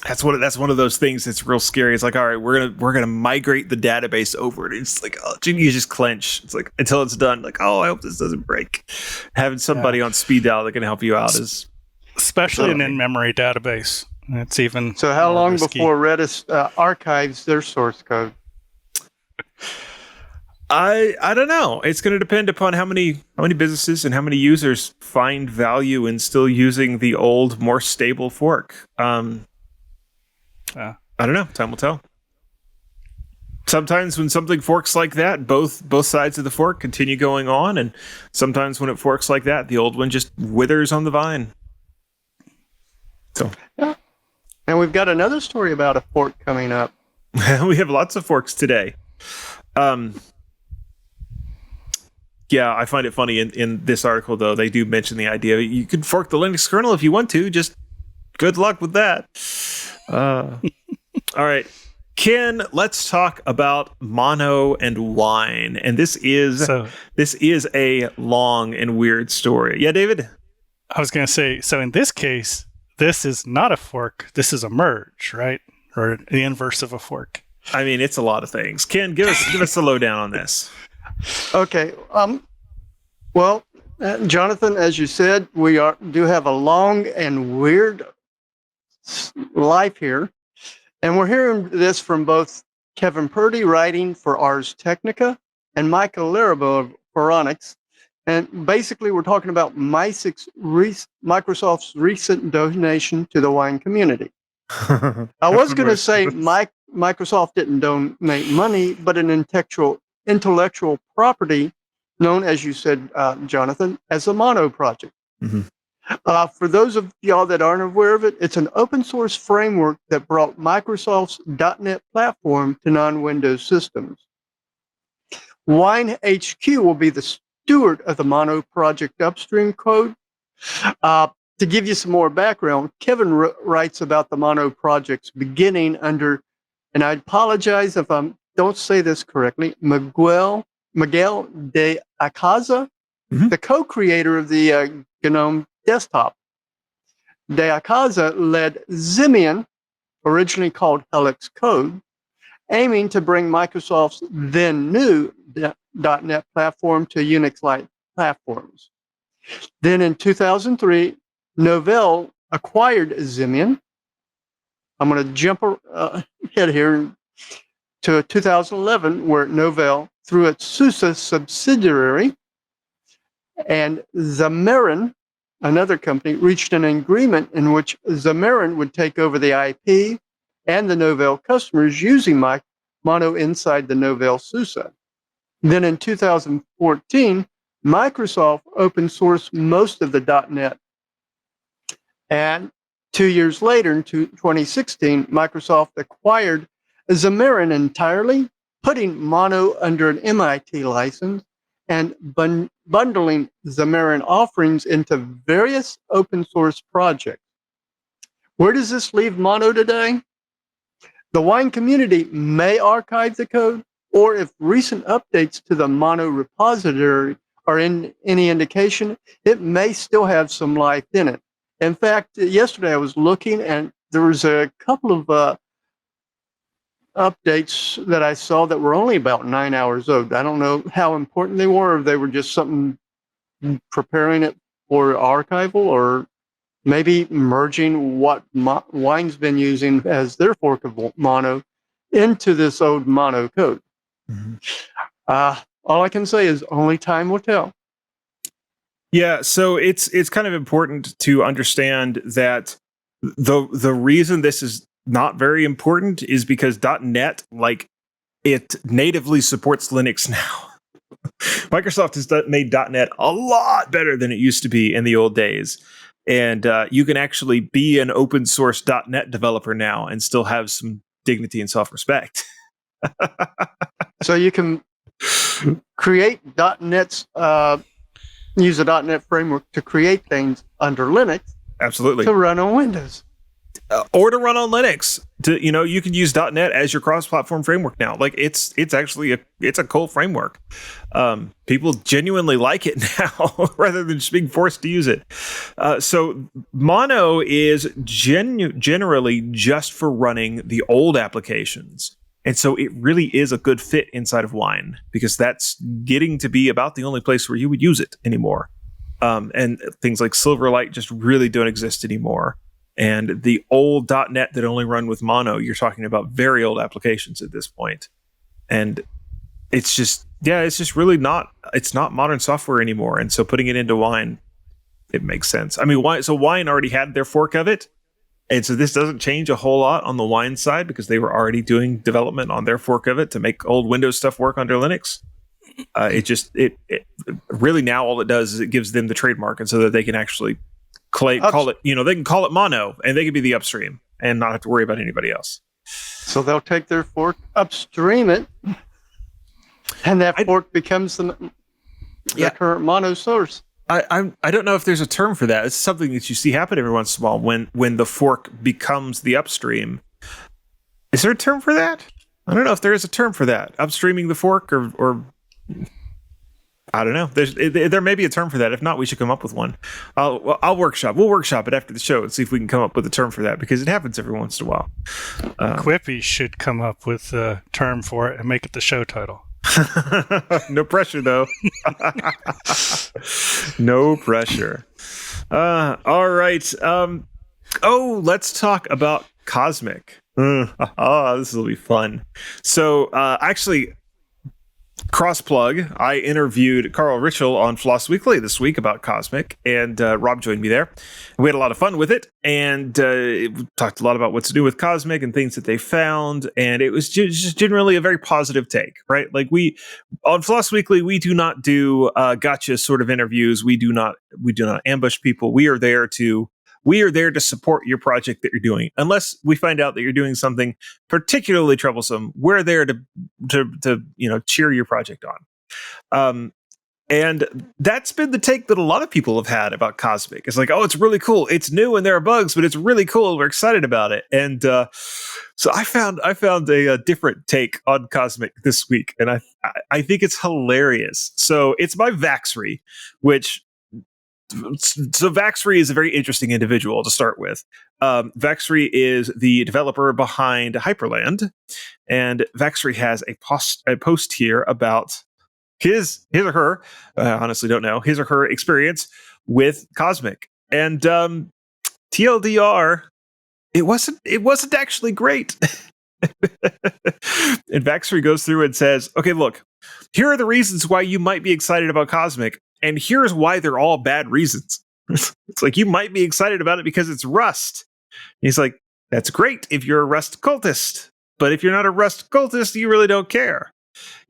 [SPEAKER 1] That's one of those things that's real scary. It's like, all right, we're gonna migrate the database over, and it's like, oh, you just clench. It's like until it's done. Like, oh, I hope this doesn't break. Having somebody on speed dial that can help you out is
[SPEAKER 5] especially an in-memory database. It's even
[SPEAKER 4] so. How long
[SPEAKER 5] risky.
[SPEAKER 4] before Redis archives their source code?
[SPEAKER 1] I don't know. It's going to depend upon how many businesses and how many users find value in still using the old, more stable fork. I don't know. Time will tell. Sometimes when something forks like that, both sides of the fork continue going on, and sometimes when it forks like that, the old one just withers on the vine. So,
[SPEAKER 4] yeah. And we've got another story about a fork coming up.
[SPEAKER 1] We have lots of forks today. Yeah, I find it funny in this article, though, they do mention the idea you could fork the Linux kernel if you want to. Just good luck with that. All right, Ken, let's talk about mono and wine. And this is a long and weird story. Yeah, David?
[SPEAKER 5] I was going to say, so in this case, this is not a fork. This is a merge, right? Or the inverse of a fork.
[SPEAKER 1] I mean, it's a lot of things. Ken, give us the lowdown on this.
[SPEAKER 4] Okay. Well, Jonathan, as you said, we do have a long and weird life here, and we're hearing this from both Kevin Purdy, writing for Ars Technica, and Michael Larabo of Phoronix. And basically, we're talking about Microsoft's recent donation to the wine community. I was going to say Microsoft didn't donate money, but an intellectual property known, as you said, Jonathan, as the Mono project.
[SPEAKER 1] Mm-hmm.
[SPEAKER 4] For those of y'all that aren't aware of it, it's an open source framework that brought Microsoft's .NET platform to non-Windows systems. Wine HQ will be the steward of the Mono project upstream code. To give you some more background, Kevin writes about the Mono project's beginning under, and I apologize if I don't say this correctly, Miguel de Acaza, the co-creator of the GNOME desktop. De Acaza led Ximian, originally called Helix Code, aiming to bring Microsoft's then new .NET platform to Unix-like platforms. Then in 2003, Novell acquired Ximian. I'm going to jump ahead here to 2011, where Novell, through its SUSE subsidiary, and Xamarin, another company, reached an agreement in which Xamarin would take over the IP and the Novell customers using Mono inside the Novell SUSE. Then in 2014, Microsoft open sourced most of the .NET. And 2 years later, in 2016, Microsoft acquired Xamarin entirely, putting Mono under an MIT license and bundling Xamarin offerings into various open source projects. Where does this leave Mono today? The wine community may archive the code, or if recent updates to the Mono repository are in any indication, it may still have some life in it. In fact, yesterday I was looking, and there was a couple of updates that I saw that were only about 9 hours old. I don't know how important they were, or they were just something preparing it for archival, or maybe merging what Wine's been using as their fork of Mono into this old Mono code. Mm-hmm. All I can say is only time will tell.
[SPEAKER 1] Yeah, so it's kind of important to understand that the reason this is not very important is because .NET, like, it natively supports Linux now. Microsoft has made .NET a lot better than it used to be in the old days. And you can actually be an open source .NET developer now and still have some dignity and self-respect.
[SPEAKER 4] So you can create .NET's, use a .NET framework to create things under Linux.
[SPEAKER 1] Absolutely.
[SPEAKER 4] To run on Windows.
[SPEAKER 1] Or to run on Linux. You can use .NET as your cross-platform framework now. Like it's actually a cool framework. People genuinely like it now, rather than just being forced to use it. So Mono is generally just for running the old applications, and so it really is a good fit inside of Wine, because that's getting to be about the only place where you would use it anymore. And things like Silverlight just really don't exist anymore. And the old .NET that only run with Mono, you're talking about very old applications at this point. And it's just really not modern software anymore. And so putting it into Wine, it makes sense. I mean, Wine already had their fork of it. And so this doesn't change a whole lot on the Wine side, because they were already doing development on their fork of it to make old Windows stuff work under Linux. It really, now all it does is it gives them the trademark, and so that they can actually call it, they can call it Mono, and they can be the upstream and not have to worry about anybody else.
[SPEAKER 4] So they'll take their fork, upstream it, and that fork becomes the current Mono source.
[SPEAKER 1] I don't know if there's a term for that. It's something that you see happen every once in a while when the fork becomes the upstream. Is there a term for that? I don't know if there is a term for that. Upstreaming the fork, or I don't know. There may be a term for that. If not, we should come up with one. We'll workshop it after the show and see if we can come up with a term for that, because it happens every once in a while.
[SPEAKER 5] Quippy should come up with a term for it and make it the show title.
[SPEAKER 1] No pressure, though. No pressure. All right. Let's talk about Cosmic. This will be fun. So, actually, cross-plug, I interviewed Carl Ritchell on Floss Weekly this week about Cosmic, and Rob joined me there. We had a lot of fun with it, and we talked a lot about what's new with Cosmic and things that they found, and it was just generally a very positive take, right? Like, on Floss Weekly, we do not do gotcha sort of interviews. We do not ambush people. We are there to support your project that you're doing. Unless we find out that you're doing something particularly troublesome, we're there to cheer your project on. And that's been the take that a lot of people have had about Cosmic. It's like, oh, it's really cool. It's new and there are bugs, but it's really cool. We're excited about it. And so I found a different take on Cosmic this week, and I think it's hilarious. So it's by Vaxry, So Vaxry is a very interesting individual to start with. Vaxry is the developer behind Hyperland, and Vaxry has a post here about his or her, I honestly don't know, his or her experience with Cosmic. And TLDR, it wasn't actually great. And Vaxry goes through and says, okay, look, here are the reasons why you might be excited about Cosmic, and here's why they're all bad reasons. It's like, you might be excited about it because it's Rust. And he's like, that's great if you're a Rust cultist, but if you're not a Rust cultist, you really don't care.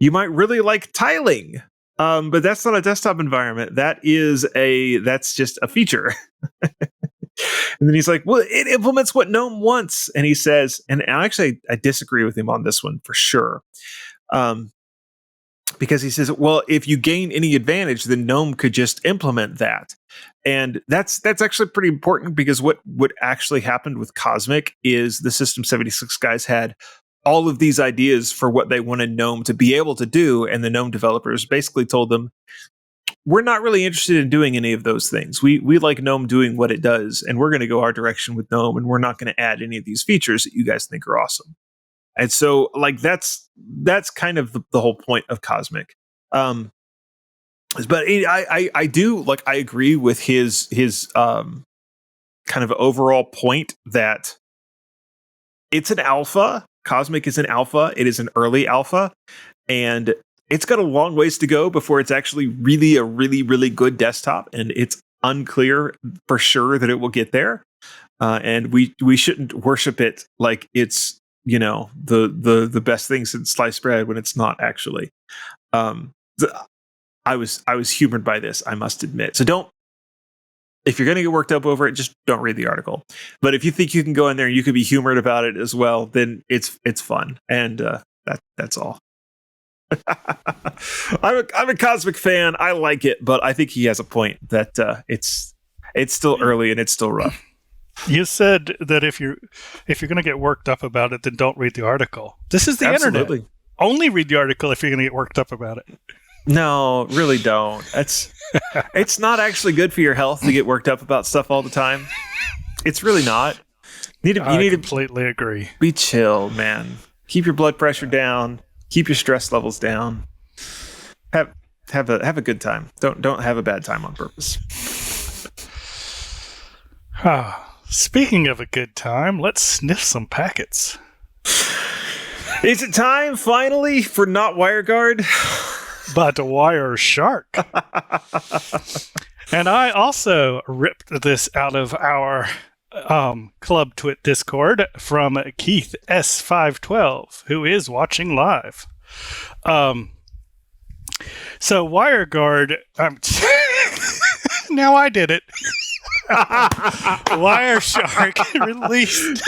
[SPEAKER 1] You might really like tiling, but that's not a desktop environment. That's just a feature. And then he's like, well, it implements what GNOME wants. And he says, and actually I disagree with him on this one for sure. Because he says, well, if you gain any advantage, then GNOME could just implement that. And that's actually pretty important, because what actually happened with Cosmic is the System 76 guys had all of these ideas for what they wanted GNOME to be able to do, and the GNOME developers basically told them, we're not really interested in doing any of those things. We like GNOME doing what it does, and we're going to go our direction with GNOME, and we're not going to add any of these features that you guys think are awesome. And so, like, that's kind of the whole point of Cosmic. But I do, like, I agree with his kind of overall point that it's an alpha. Cosmic is an alpha. It is an early alpha, and it's got a long ways to go before it's actually really a really, really good desktop, and it's unclear for sure that it will get there. And we shouldn't worship it like it's, you know, the best thing since sliced bread when it's not actually. I was humored by this, I must admit. So if you're going to get worked up over it, just don't read the article. But if you think you can go in there and you can be humored about it as well, then it's fun, and that's all. I'm a Cosmic fan. I like it, but I think he has a point that it's still early and it's still rough.
[SPEAKER 5] You said that if you're going to get worked up about it, then don't read the article. This is the
[SPEAKER 1] Absolutely.
[SPEAKER 5] internet. Only read the article if you're going to get worked up about it.
[SPEAKER 1] No, really don't. It's not actually good for your health to get worked up about stuff all the time. It's really not. You need to
[SPEAKER 5] completely agree.
[SPEAKER 1] Be chill, man. Keep your blood pressure down. Keep your stress levels down. Have a good time. Don't have a bad time on purpose.
[SPEAKER 5] Speaking of a good time, let's sniff some packets.
[SPEAKER 1] Is it time finally for Not WireGuard?
[SPEAKER 5] But Wireshark. And I also ripped this out of our Club TWiT Discord from Keith S512, who is watching live. So WireGuard, now I did it. Wireshark released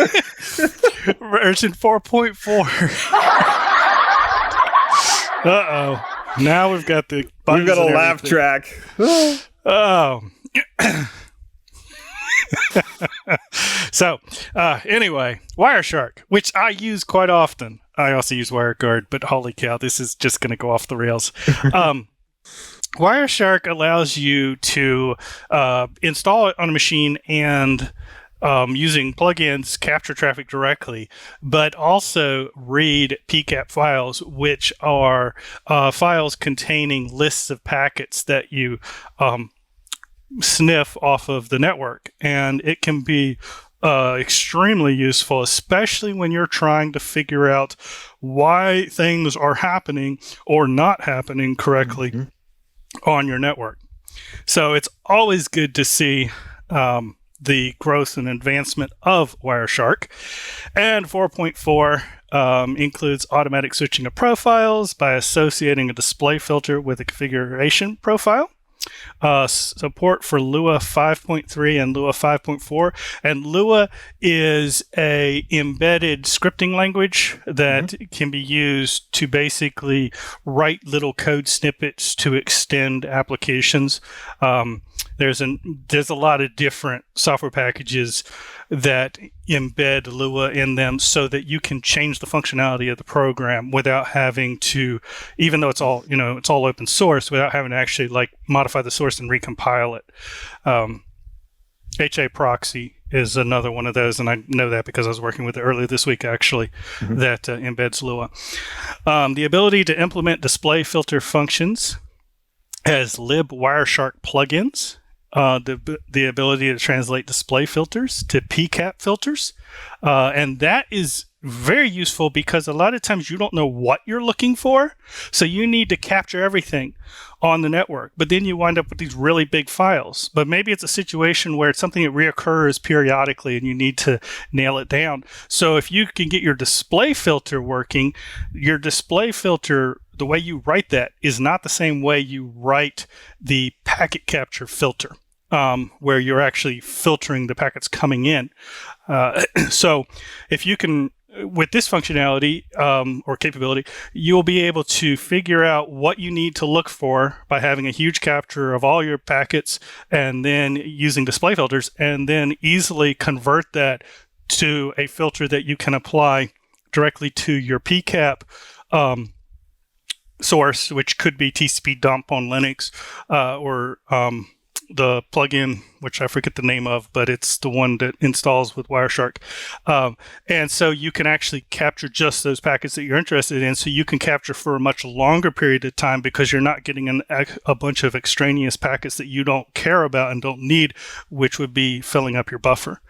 [SPEAKER 5] version 4.4. Uh-oh. Now we've got a
[SPEAKER 1] laugh track.
[SPEAKER 5] Oh. So, anyway, Wireshark, which I use quite often. I also use WireGuard, but holy cow, this is just going to go off the rails. Wireshark allows you to install it on a machine and using plugins capture traffic directly, but also read PCAP files, which are files containing lists of packets that you sniff off of the network. And it can be extremely useful, especially when you're trying to figure out why things are happening or not happening correctly on your network. So it's always good to see the growth and advancement of Wireshark. And 4.4 includes automatic switching of profiles by associating a display filter with a configuration profile. Support for Lua 5.3 and Lua 5.4. And Lua is a embedded scripting language that can be used to basically write little code snippets to extend applications. There's a lot of different software packages that embed Lua in them so that you can change the functionality of the program without having to, even though it's all open source, without having to actually modify the source and recompile it. HA Proxy is another one of those, and I know that because I was working with it earlier this week, actually, that embeds Lua. The ability to implement display filter functions as lib Wireshark plugins. The ability to translate display filters to PCAP filters. And that is very useful because a lot of times you don't know what you're looking for. So you need to capture everything on the network. But then you wind up with these really big files. But maybe it's a situation where it's something that reoccurs periodically and you need to nail it down. So if you can get your display filter working, your display filter, the way you write that is not the same way you write the packet capture filter. Where you're actually filtering the packets coming in. So if you can, with this functionality or capability, you'll be able to figure out what you need to look for by having a huge capture of all your packets and then using display filters, and then easily convert that to a filter that you can apply directly to your PCAP source, which could be TCP dump on Linux or the plugin, which I forget the name of, but it's the one that installs with Wireshark. And so you can actually capture just those packets that you're interested in. So you can capture for a much longer period of time because you're not getting a bunch of extraneous packets that you don't care about and don't need, which would be filling up your buffer.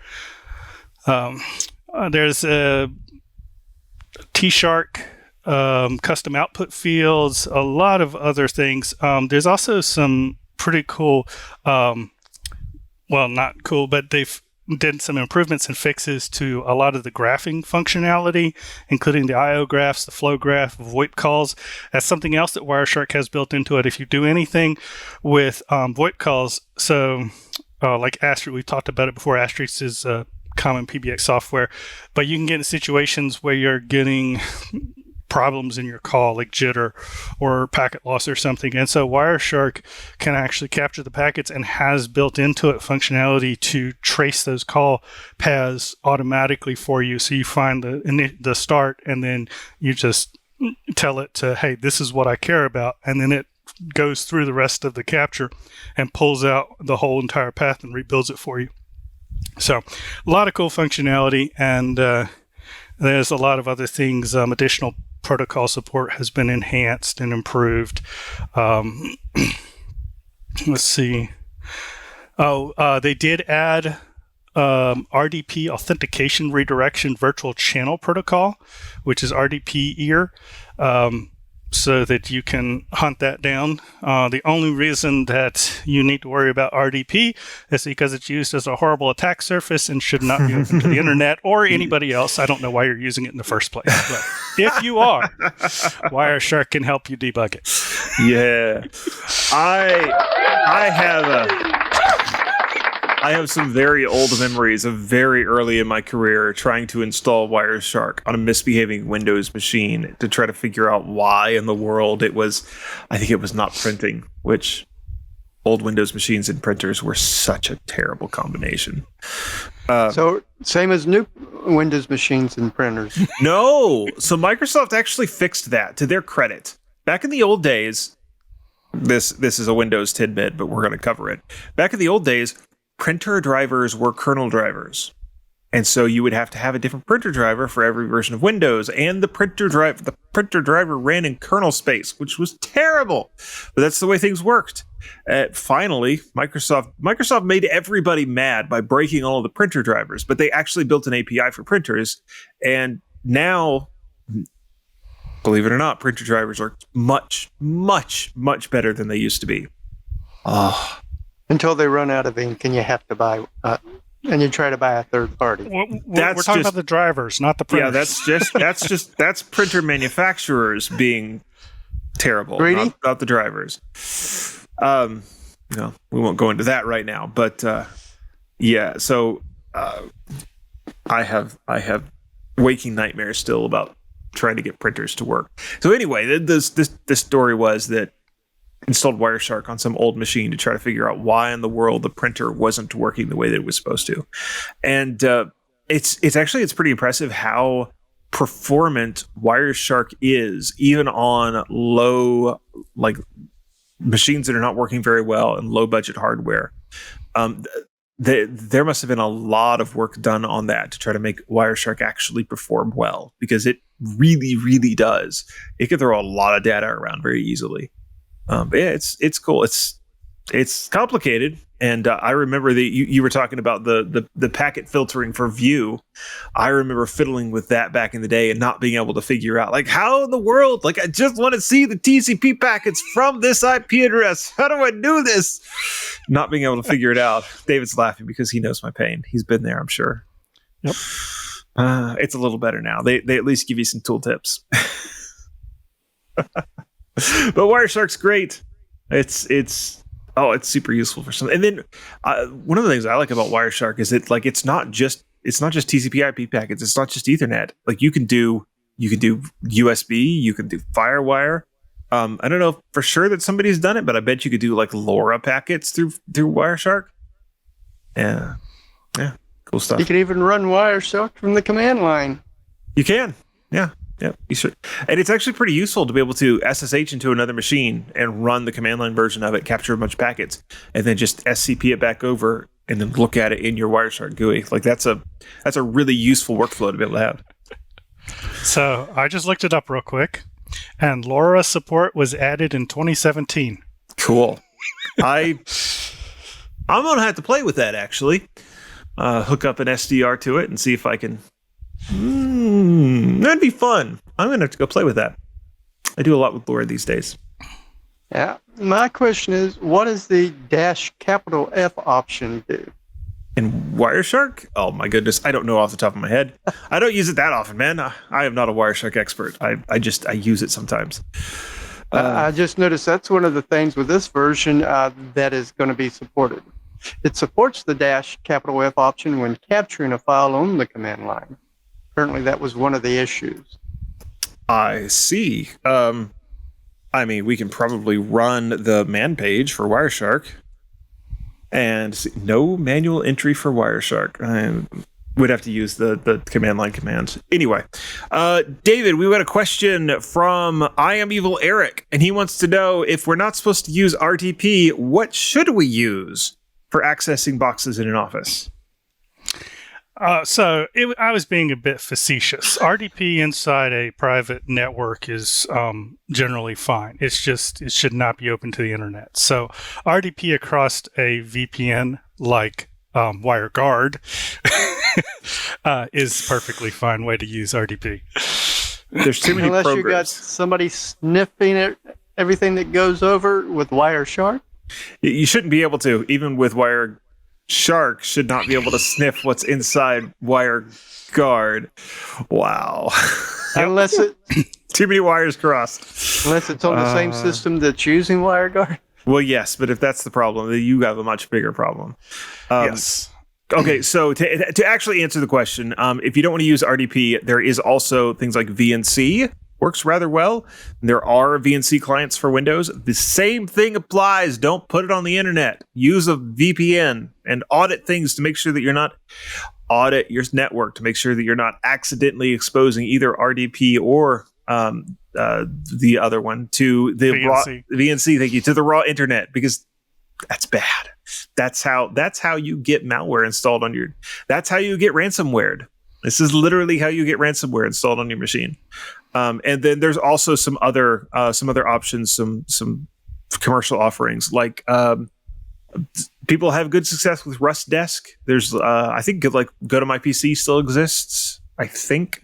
[SPEAKER 5] There's a T-Shark custom output fields, a lot of other things. There's also some pretty cool, well, not cool, but they've did some improvements and fixes to a lot of the graphing functionality, including the IO graphs, the flow graph, VoIP calls. That's something else that Wireshark has built into it. If you do anything with VoIP calls, so like Asterisk, we've talked about it before. Asterisk is common PBX software, but you can get in situations where you're getting problems in your call, like jitter or packet loss or something. And so Wireshark can actually capture the packets and has built into it functionality to trace those call paths automatically for you. So you find the start, and then you just tell it to, hey, this is what I care about. And then it goes through the rest of the capture and pulls out the whole entire path and rebuilds it for you. So a lot of cool functionality, and there's a lot of other things. Additional protocol support has been enhanced and improved. Let's see. They did add RDP authentication redirection virtual channel protocol, which is RDP ear, so that you can hunt that down. The only reason that you need to worry about RDP is because it's used as a horrible attack surface and should not be open to the internet or anybody else. I don't know why you're using it in the first place, but if you are, Wireshark can help you debug it.
[SPEAKER 1] Yeah, I have some very old memories of very early in my career trying to install Wireshark on a misbehaving Windows machine to try to figure out why in the world I think it was not printing, which old Windows machines and printers were such a terrible combination.
[SPEAKER 4] So same as new Windows machines and printers.
[SPEAKER 1] No, so Microsoft actually fixed that, to their credit. Back in the old days, this is a Windows tidbit, but we're going to cover it. Back in the old days, printer drivers were kernel drivers. And so you would have to have a different printer driver for every version of Windows. And the printer driver ran in kernel space, which was terrible. But that's the way things worked. Finally, Microsoft made everybody mad by breaking all of the printer drivers, but they actually built an API for printers. And now, believe it or not, printer drivers are much, much, much better than they used to be. Oh.
[SPEAKER 4] Until they run out of ink and you have to buy, and you try to buy a third party.
[SPEAKER 5] We're talking about the drivers, not the printers.
[SPEAKER 1] Yeah, that's printer manufacturers being terrible, not the drivers. No, we won't go into that right now, but yeah. So I have waking nightmares still about trying to get printers to work. So anyway, this story was that installed Wireshark on some old machine to try to figure out why in the world the printer wasn't working the way that it was supposed to. And it's pretty impressive how performant Wireshark is, even on low, like machines that are not working very well and low budget hardware. There must have been a lot of work done on that to try to make Wireshark actually perform well, because it really, really does. It can throw a lot of data around very easily. But yeah, it's cool. It's complicated, and I remember that you were talking about the packet filtering for Vue. I remember fiddling with that back in the day and not being able to figure out, like, how in the world, like, I just want to see the TCP packets from this IP address. How do I do this? Not being able to figure it out. David's laughing because he knows my pain. He's been there, I'm sure.
[SPEAKER 5] Yep.
[SPEAKER 1] It's a little better now. They at least give you some tool tips. But Wireshark's great. It's super useful for something. And then one of the things I like about Wireshark is that, like, it's not just TCP IP packets. It's not just Ethernet. Like, you can do USB. You can do FireWire. I don't know for sure that somebody's done it, but I bet you could do like LoRa packets through Wireshark. Yeah, cool stuff.
[SPEAKER 4] You can even run Wireshark from the command line.
[SPEAKER 1] You can, yeah. You should. And it's actually pretty useful to be able to SSH into another machine and run the command line version of it, capture a bunch of packets, and then just SCP it back over and then look at it in your Wireshark GUI. Like, that's a really useful workflow to be able to have.
[SPEAKER 5] So I just looked it up real quick, and LoRa support was added in 2017.
[SPEAKER 1] Cool. I'm gonna have to play with that, actually. Hook up an SDR to it and see if I can. That'd be fun. I'm going to have to go play with that. I do a lot with Lore these days.
[SPEAKER 4] Yeah. My question is, what does the -F option do?
[SPEAKER 1] In Wireshark? Oh my goodness, I don't know off the top of my head. I don't use it that often, man. I am not a Wireshark expert. I use it sometimes.
[SPEAKER 4] I just noticed that's one of the things with this version that is going to be supported. It supports the -F option when capturing a file on the command line. Apparently, that was one of the issues.
[SPEAKER 1] I see. I mean, we can probably run the man page for Wireshark, and no manual entry for Wireshark. We'd have to use the command line commands. Anyway, David, we got a question from I Am Evil Eric, and he wants to know, if we're not supposed to use RTP, what should we use for accessing boxes in an office?
[SPEAKER 5] I was being a bit facetious. RDP inside a private network is generally fine. It should not be open to the internet. So RDP across a VPN like WireGuard is perfectly fine way to use RDP.
[SPEAKER 1] There's too many
[SPEAKER 4] Unless
[SPEAKER 1] programs.
[SPEAKER 4] you got somebody sniffing everything that goes over with Wireshark.
[SPEAKER 1] You shouldn't be able to, even with WireShark, should not be able to sniff what's inside WireGuard. Wow.
[SPEAKER 4] Unless
[SPEAKER 1] Too many wires crossed.
[SPEAKER 4] it's on the same system that's using WireGuard.
[SPEAKER 1] Well, yes, but if that's the problem, then you have a much bigger problem.
[SPEAKER 5] Yes.
[SPEAKER 1] Okay, so to actually answer the question, if you don't want to use RDP, there is also things like VNC. Works rather well. There are VNC clients for Windows. The same thing applies. Don't put it on the internet. Use a VPN and audit things to make sure that you're not audit your network to make sure that you're not accidentally exposing either RDP or the other one to the
[SPEAKER 5] VNC.
[SPEAKER 1] raw VNC. Thank you, to the raw internet, because that's bad. That's how you get malware installed on your. That's how you get ransomware. This is literally how you get ransomware installed on your machine. And then there's also some other options, some commercial offerings, like people have good success with Rust Desk. There's I think Go to My PC still exists. I think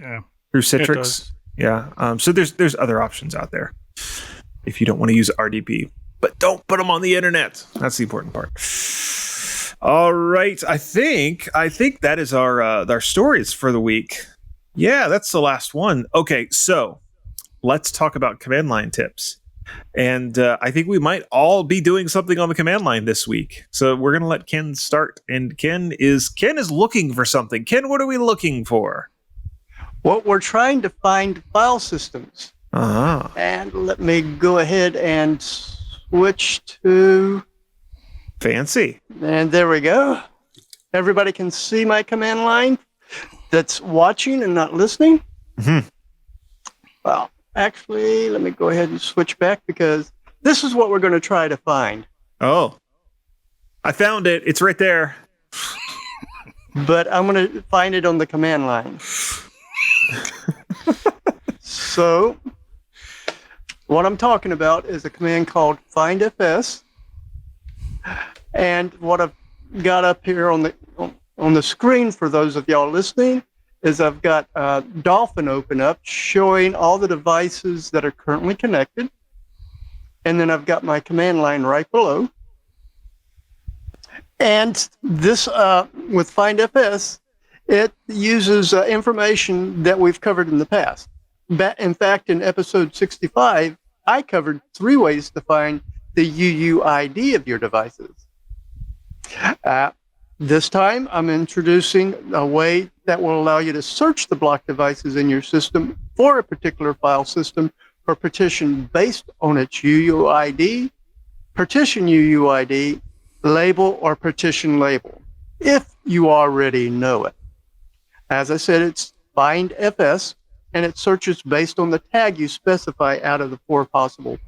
[SPEAKER 1] through Citrix. Yeah. So there's other options out there if you don't want to use RDP, but don't put them on the internet. That's the important part. All right. I think that is our stories for the week. Yeah, that's the last one. Okay, so let's talk about command line tips. And I think we might all be doing something on the command line this week. So we're going to let Ken start. And Ken is looking for something. Ken, what are we looking for?
[SPEAKER 4] Well, we're trying to find file systems.
[SPEAKER 1] Uh-huh.
[SPEAKER 4] And let me go ahead and switch to...
[SPEAKER 1] Fancy.
[SPEAKER 4] And there we go. Everybody can see my command line that's watching and not listening.
[SPEAKER 1] Mm-hmm.
[SPEAKER 4] Well, actually, let me go ahead and switch back, because this is what we're going to try to find.
[SPEAKER 1] Oh, I found it. It's right there.
[SPEAKER 4] But I'm going to find it on the command line. So what I'm talking about is a command called findfs. And what I've got up here on the screen for those of y'all listening is I've got Dolphin open up showing all the devices that are currently connected. And then I've got my command line right below. And this, with findfs, it uses information that we've covered in the past. In fact, in episode 65, I covered 3 ways to find the UUID of your devices. This time, I'm introducing a way that will allow you to search the blocked devices in your system for a particular file system or partition based on its UUID, partition UUID, label, or partition label, if you already know it. As I said, it's findfs, and it searches based on the tag you specify out of the 4 possible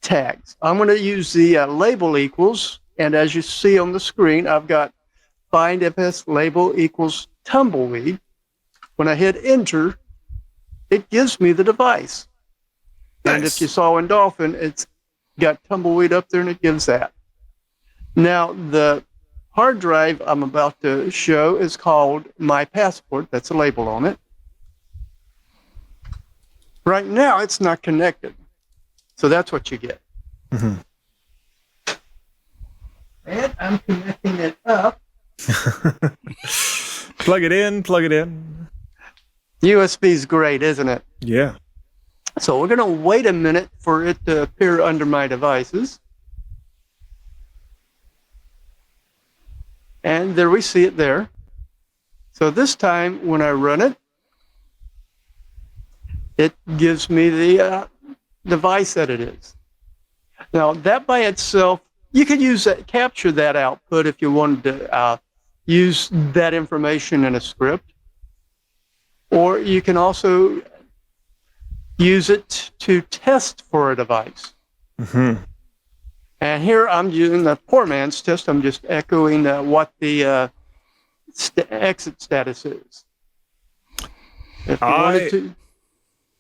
[SPEAKER 4] tags. I'm going to use the label equals, and as you see on the screen, I've got findfs label equals tumbleweed. When I hit enter, it gives me the device.
[SPEAKER 1] Nice.
[SPEAKER 4] And if you saw in Dolphin, it's got tumbleweed up there, and it gives that. Now, the hard drive I'm about to show is called My Passport. That's a label on it. Right now, it's not connected. So that's what you get.
[SPEAKER 1] Mm-hmm.
[SPEAKER 4] And I'm connecting it up.
[SPEAKER 1] Plug it in, plug it in.
[SPEAKER 4] USB's great, isn't it?
[SPEAKER 1] Yeah.
[SPEAKER 4] So we're going to wait a minute for it to appear under my devices. And there we see it there. So this time when I run it, it gives me the device that it is. Now that by itself, you could use that, capture that output if you wanted to use that information in a script. Or you can also use it to test for a device.
[SPEAKER 1] Mm-hmm.
[SPEAKER 4] And here I'm using the poor man's test. I'm just echoing what the exit status is. If you wanted to.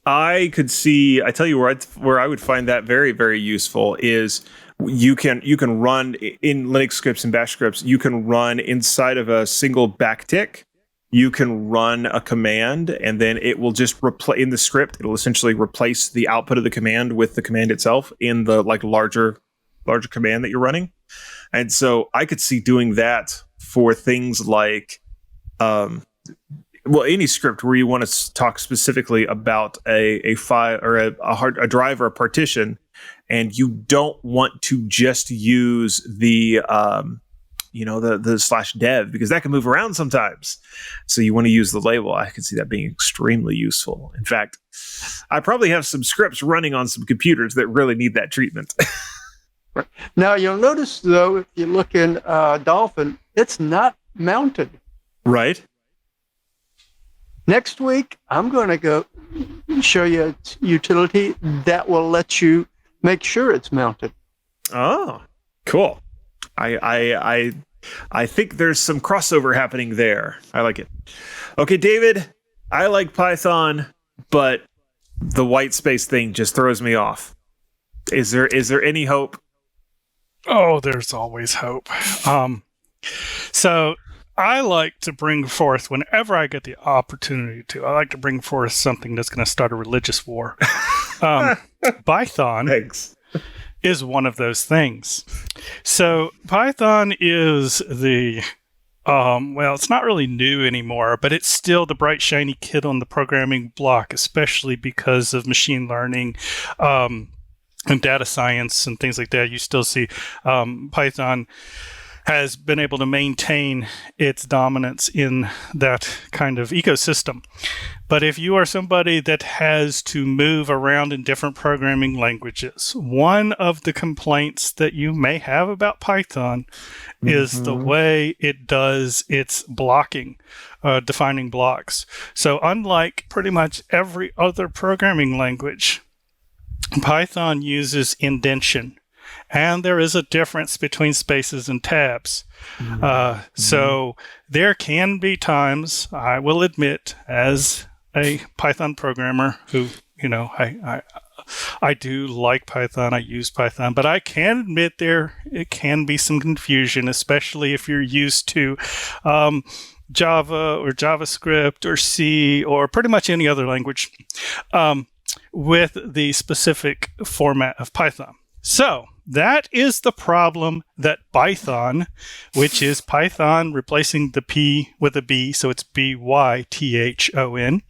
[SPEAKER 1] I could see. I tell you where I would find that very, very useful is you can run in Linux scripts and Bash scripts. You can run inside of a single backtick. You can run a command, and then it will just replace in the script. It'll essentially replace the output of the command with the command itself in the larger command that you're running. And so I could see doing that for things like, any script where you want to talk specifically about a file or a drive or a partition, and you don't want to just use the /dev because that can move around sometimes. So you want to use the label. I can see that being extremely useful. In fact, I probably have some scripts running on some computers that really need that treatment.
[SPEAKER 4] Right. Now you'll notice though, if you look in Dolphin, it's not mounted.
[SPEAKER 1] Right.
[SPEAKER 4] Next week, I'm going to go show you a utility that will let you make sure it's mounted.
[SPEAKER 1] Oh, cool. I think there's some crossover happening there. I like it. Okay, David, I like Python, but the white space thing just throws me off. Is there any hope?
[SPEAKER 5] Oh, there's always hope. So I like to bring forth, whenever I get the opportunity to, I like to bring forth something that's going to start a religious war. Python is one of those things. So Python is the, it's not really new anymore, but it's still the bright, shiny kid on the programming block, especially because of machine learning and data science and things like that. You still see Python has been able to maintain its dominance in that kind of ecosystem. But if you are somebody that has to move around in different programming languages, one of the complaints that you may have about Python is the way it does its blocking, defining blocks. So unlike pretty much every other programming language, Python uses indentation. And there is a difference between spaces and tabs. So there can be times, I will admit, as a Python programmer who, I do like Python, I use Python, but I can admit it can be some confusion, especially if you're used to Java or JavaScript or C or pretty much any other language with the specific format of Python. So that is the problem that Bython, which is Python replacing the P with a B, so it's Bython,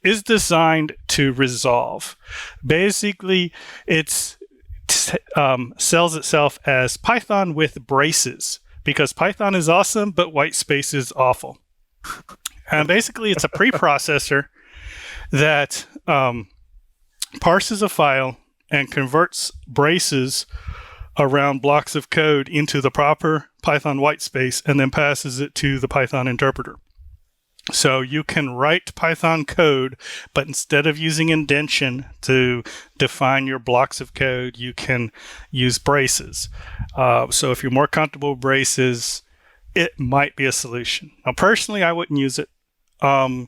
[SPEAKER 5] is designed to resolve. Basically, it sells itself as Python with braces, because Python is awesome, but white space is awful. And basically, it's a preprocessor that parses a file and converts braces around blocks of code into the proper Python whitespace and then passes it to the Python interpreter. So you can write Python code, but instead of using indentation to define your blocks of code, you can use braces. So if you're more comfortable with braces, it might be a solution. Now, personally, I wouldn't use it. And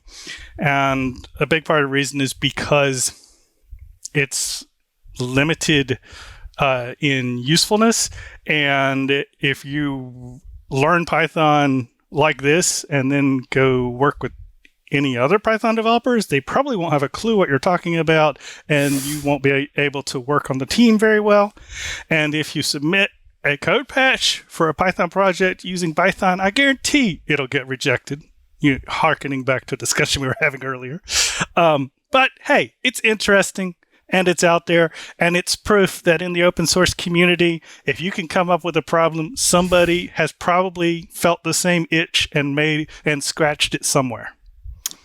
[SPEAKER 5] a big part of the reason is because it's limited in usefulness, and if you learn Python like this and then go work with any other Python developers, they probably won't have a clue what you're talking about, and you won't be able to work on the team very well. And if you submit a code patch for a Python project using Python, I guarantee it'll get rejected. Harkening back to a discussion we were having earlier. But hey, it's interesting and it's out there, and it's proof that in the open source community, if you can come up with a problem, somebody has probably felt the same itch and scratched it somewhere.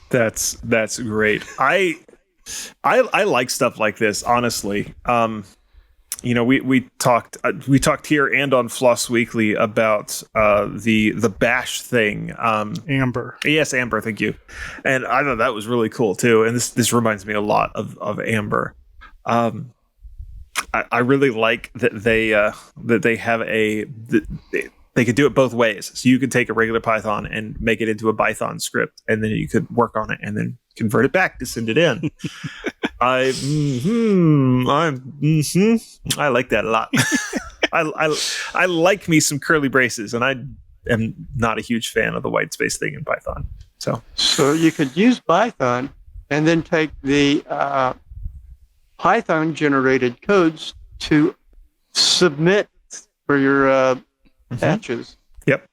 [SPEAKER 1] That's great. I like stuff like this, honestly. We talked here and on Floss Weekly about the bash thing.
[SPEAKER 5] Amber.
[SPEAKER 1] Yes, Amber. Thank you. And I thought that was really cool too. And this reminds me a lot of Amber. I really like that they have they could do it both ways. So you could take a regular Python and make it into a Python script, and then you could work on it and then convert it back to send it in. I like that a lot. I like me some curly braces, and I am not a huge fan of the white space thing in Python. So
[SPEAKER 4] you could use Python and then take the Python generated codes to submit for your patches.
[SPEAKER 1] Yep.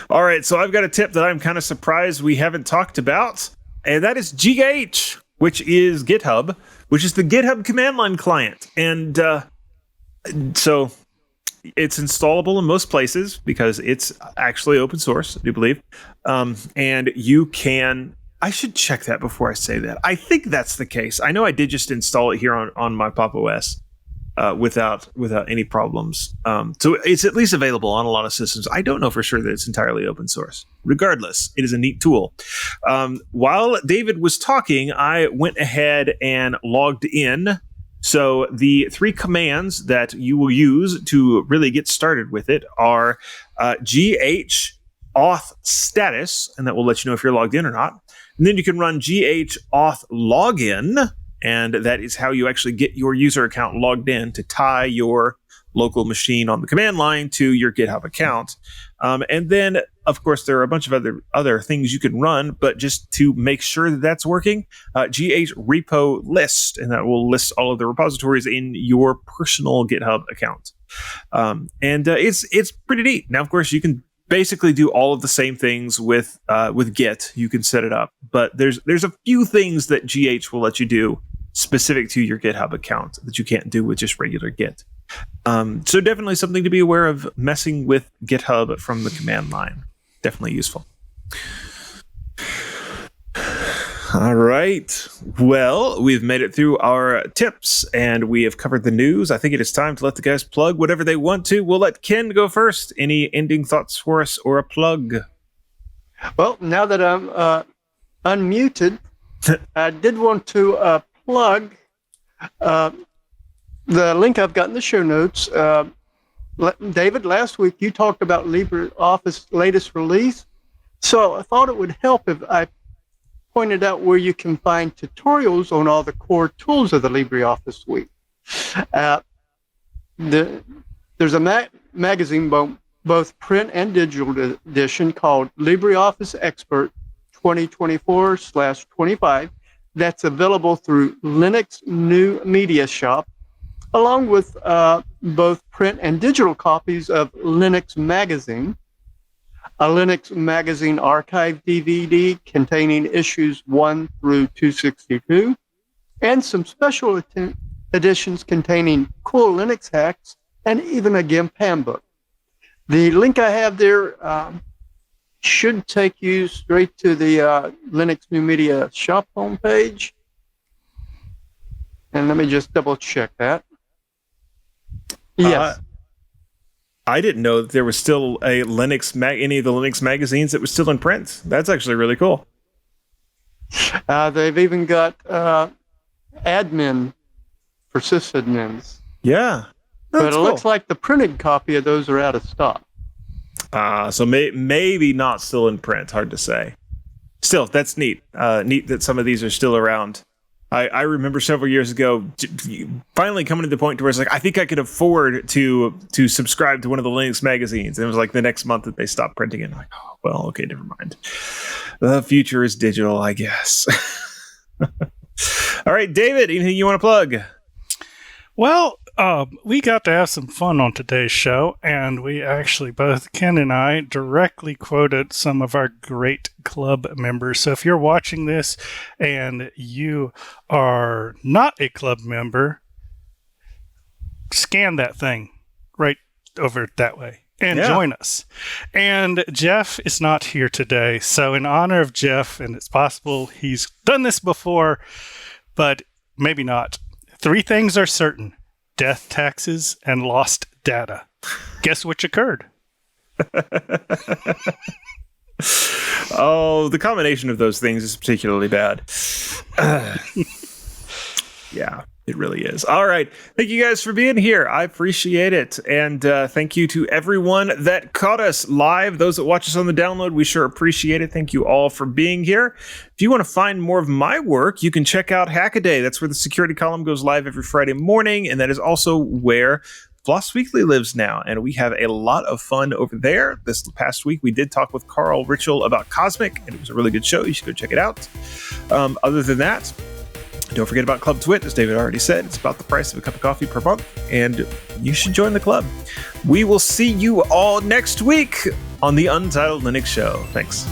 [SPEAKER 1] All right, so I've got a tip that I'm kind of surprised we haven't talked about, and that is GH, which is GitHub, which is the GitHub command line client. And so it's installable in most places because it's actually open source, I do believe. And you can... I should check that before I say that. I think that's the case. I know I did just install it here on my Pop OS without any problems. So it's at least available on a lot of systems. I don't know for sure that it's entirely open source. Regardless, it is a neat tool. While David was talking, I went ahead and logged in. So the 3 commands that you will use to really get started with it are gh auth status, and that will let you know if you're logged in or not. And then you can run gh auth login, and that is how you actually get your user account logged in to tie your local machine on the command line to your GitHub account. And then, of course, there are a bunch of other things you can run, but just to make sure that that's working, gh repo list, and that will list all of the repositories in your personal GitHub account. And it's pretty neat. Now, of course, you can basically do all of the same things with Git. You can set it up, but there's a few things that GH will let you do specific to your GitHub account that you can't do with just regular Git. So definitely something to be aware of, messing with GitHub from the command line. Definitely useful. All right. Well, we've made it through our tips and we have covered the news. I think it is time to let the guys plug whatever they want to. We'll let Ken go first. Any ending thoughts for us or a plug?
[SPEAKER 4] Well, now that I'm unmuted, I did want to plug the link I've got in the show notes. David, last week you talked about LibreOffice latest release. So I thought it would help if I pointed out where you can find tutorials on all the core tools of the LibreOffice suite. There's a magazine, both print and digital edition, called LibreOffice Expert 2024/25. That's available through Linux New Media Shop, along with both print and digital copies of Linux Magazine, a Linux Magazine archive DVD containing issues 1 through 262, and some special editions containing cool Linux hacks and even a GIMP handbook. The link I have there should take you straight to the Linux New Media Shop homepage. And let me just double check that. Yes.
[SPEAKER 1] I didn't know that there was still a any of the Linux magazines that was still in print. That's actually really cool.
[SPEAKER 4] They've even got admin for sysadmins.
[SPEAKER 1] Yeah.
[SPEAKER 4] But it looks like the printed copy of those are out of stock.
[SPEAKER 1] So maybe not still in print. Hard to say. Still, that's neat. Neat that some of these are still around I remember several years ago finally coming to the point where it's like, I think I could afford to subscribe to one of the Linux magazines. And it was like the next month that they stopped printing it. I'm like, oh, well, okay, never mind. The future is digital, I guess. All right, David, anything you want to plug?
[SPEAKER 5] Well, we got to have some fun on today's show, and we actually, both Ken and I, directly quoted some of our great club members. So if you're watching this and you are not a club member, scan that thing right over that way and join us. And Jeff is not here today, so in honor of Jeff, and it's possible he's done this before, but maybe not. 3 things are certain: death, taxes, and lost data. Guess which occurred?
[SPEAKER 1] Oh, the combination of those things is particularly bad. Yeah, it really is. All right. Thank you guys for being here. I appreciate it. And thank you to everyone that caught us live. Those that watch us on the download, we sure appreciate it. Thank you all for being here. If you want to find more of my work, you can check out Hackaday. That's where the security column goes live every Friday morning. And that is also where Floss Weekly lives now, and we have a lot of fun over there. This past week, we did talk with Carl Ritchell about Cosmic, and it was a really good show. You should go check it out. Other than that, don't forget about Club TWiT. As David already said, it's about the price of a cup of coffee per month, and you should join the club. We will see you all next week on the Untitled Linux Show. Thanks.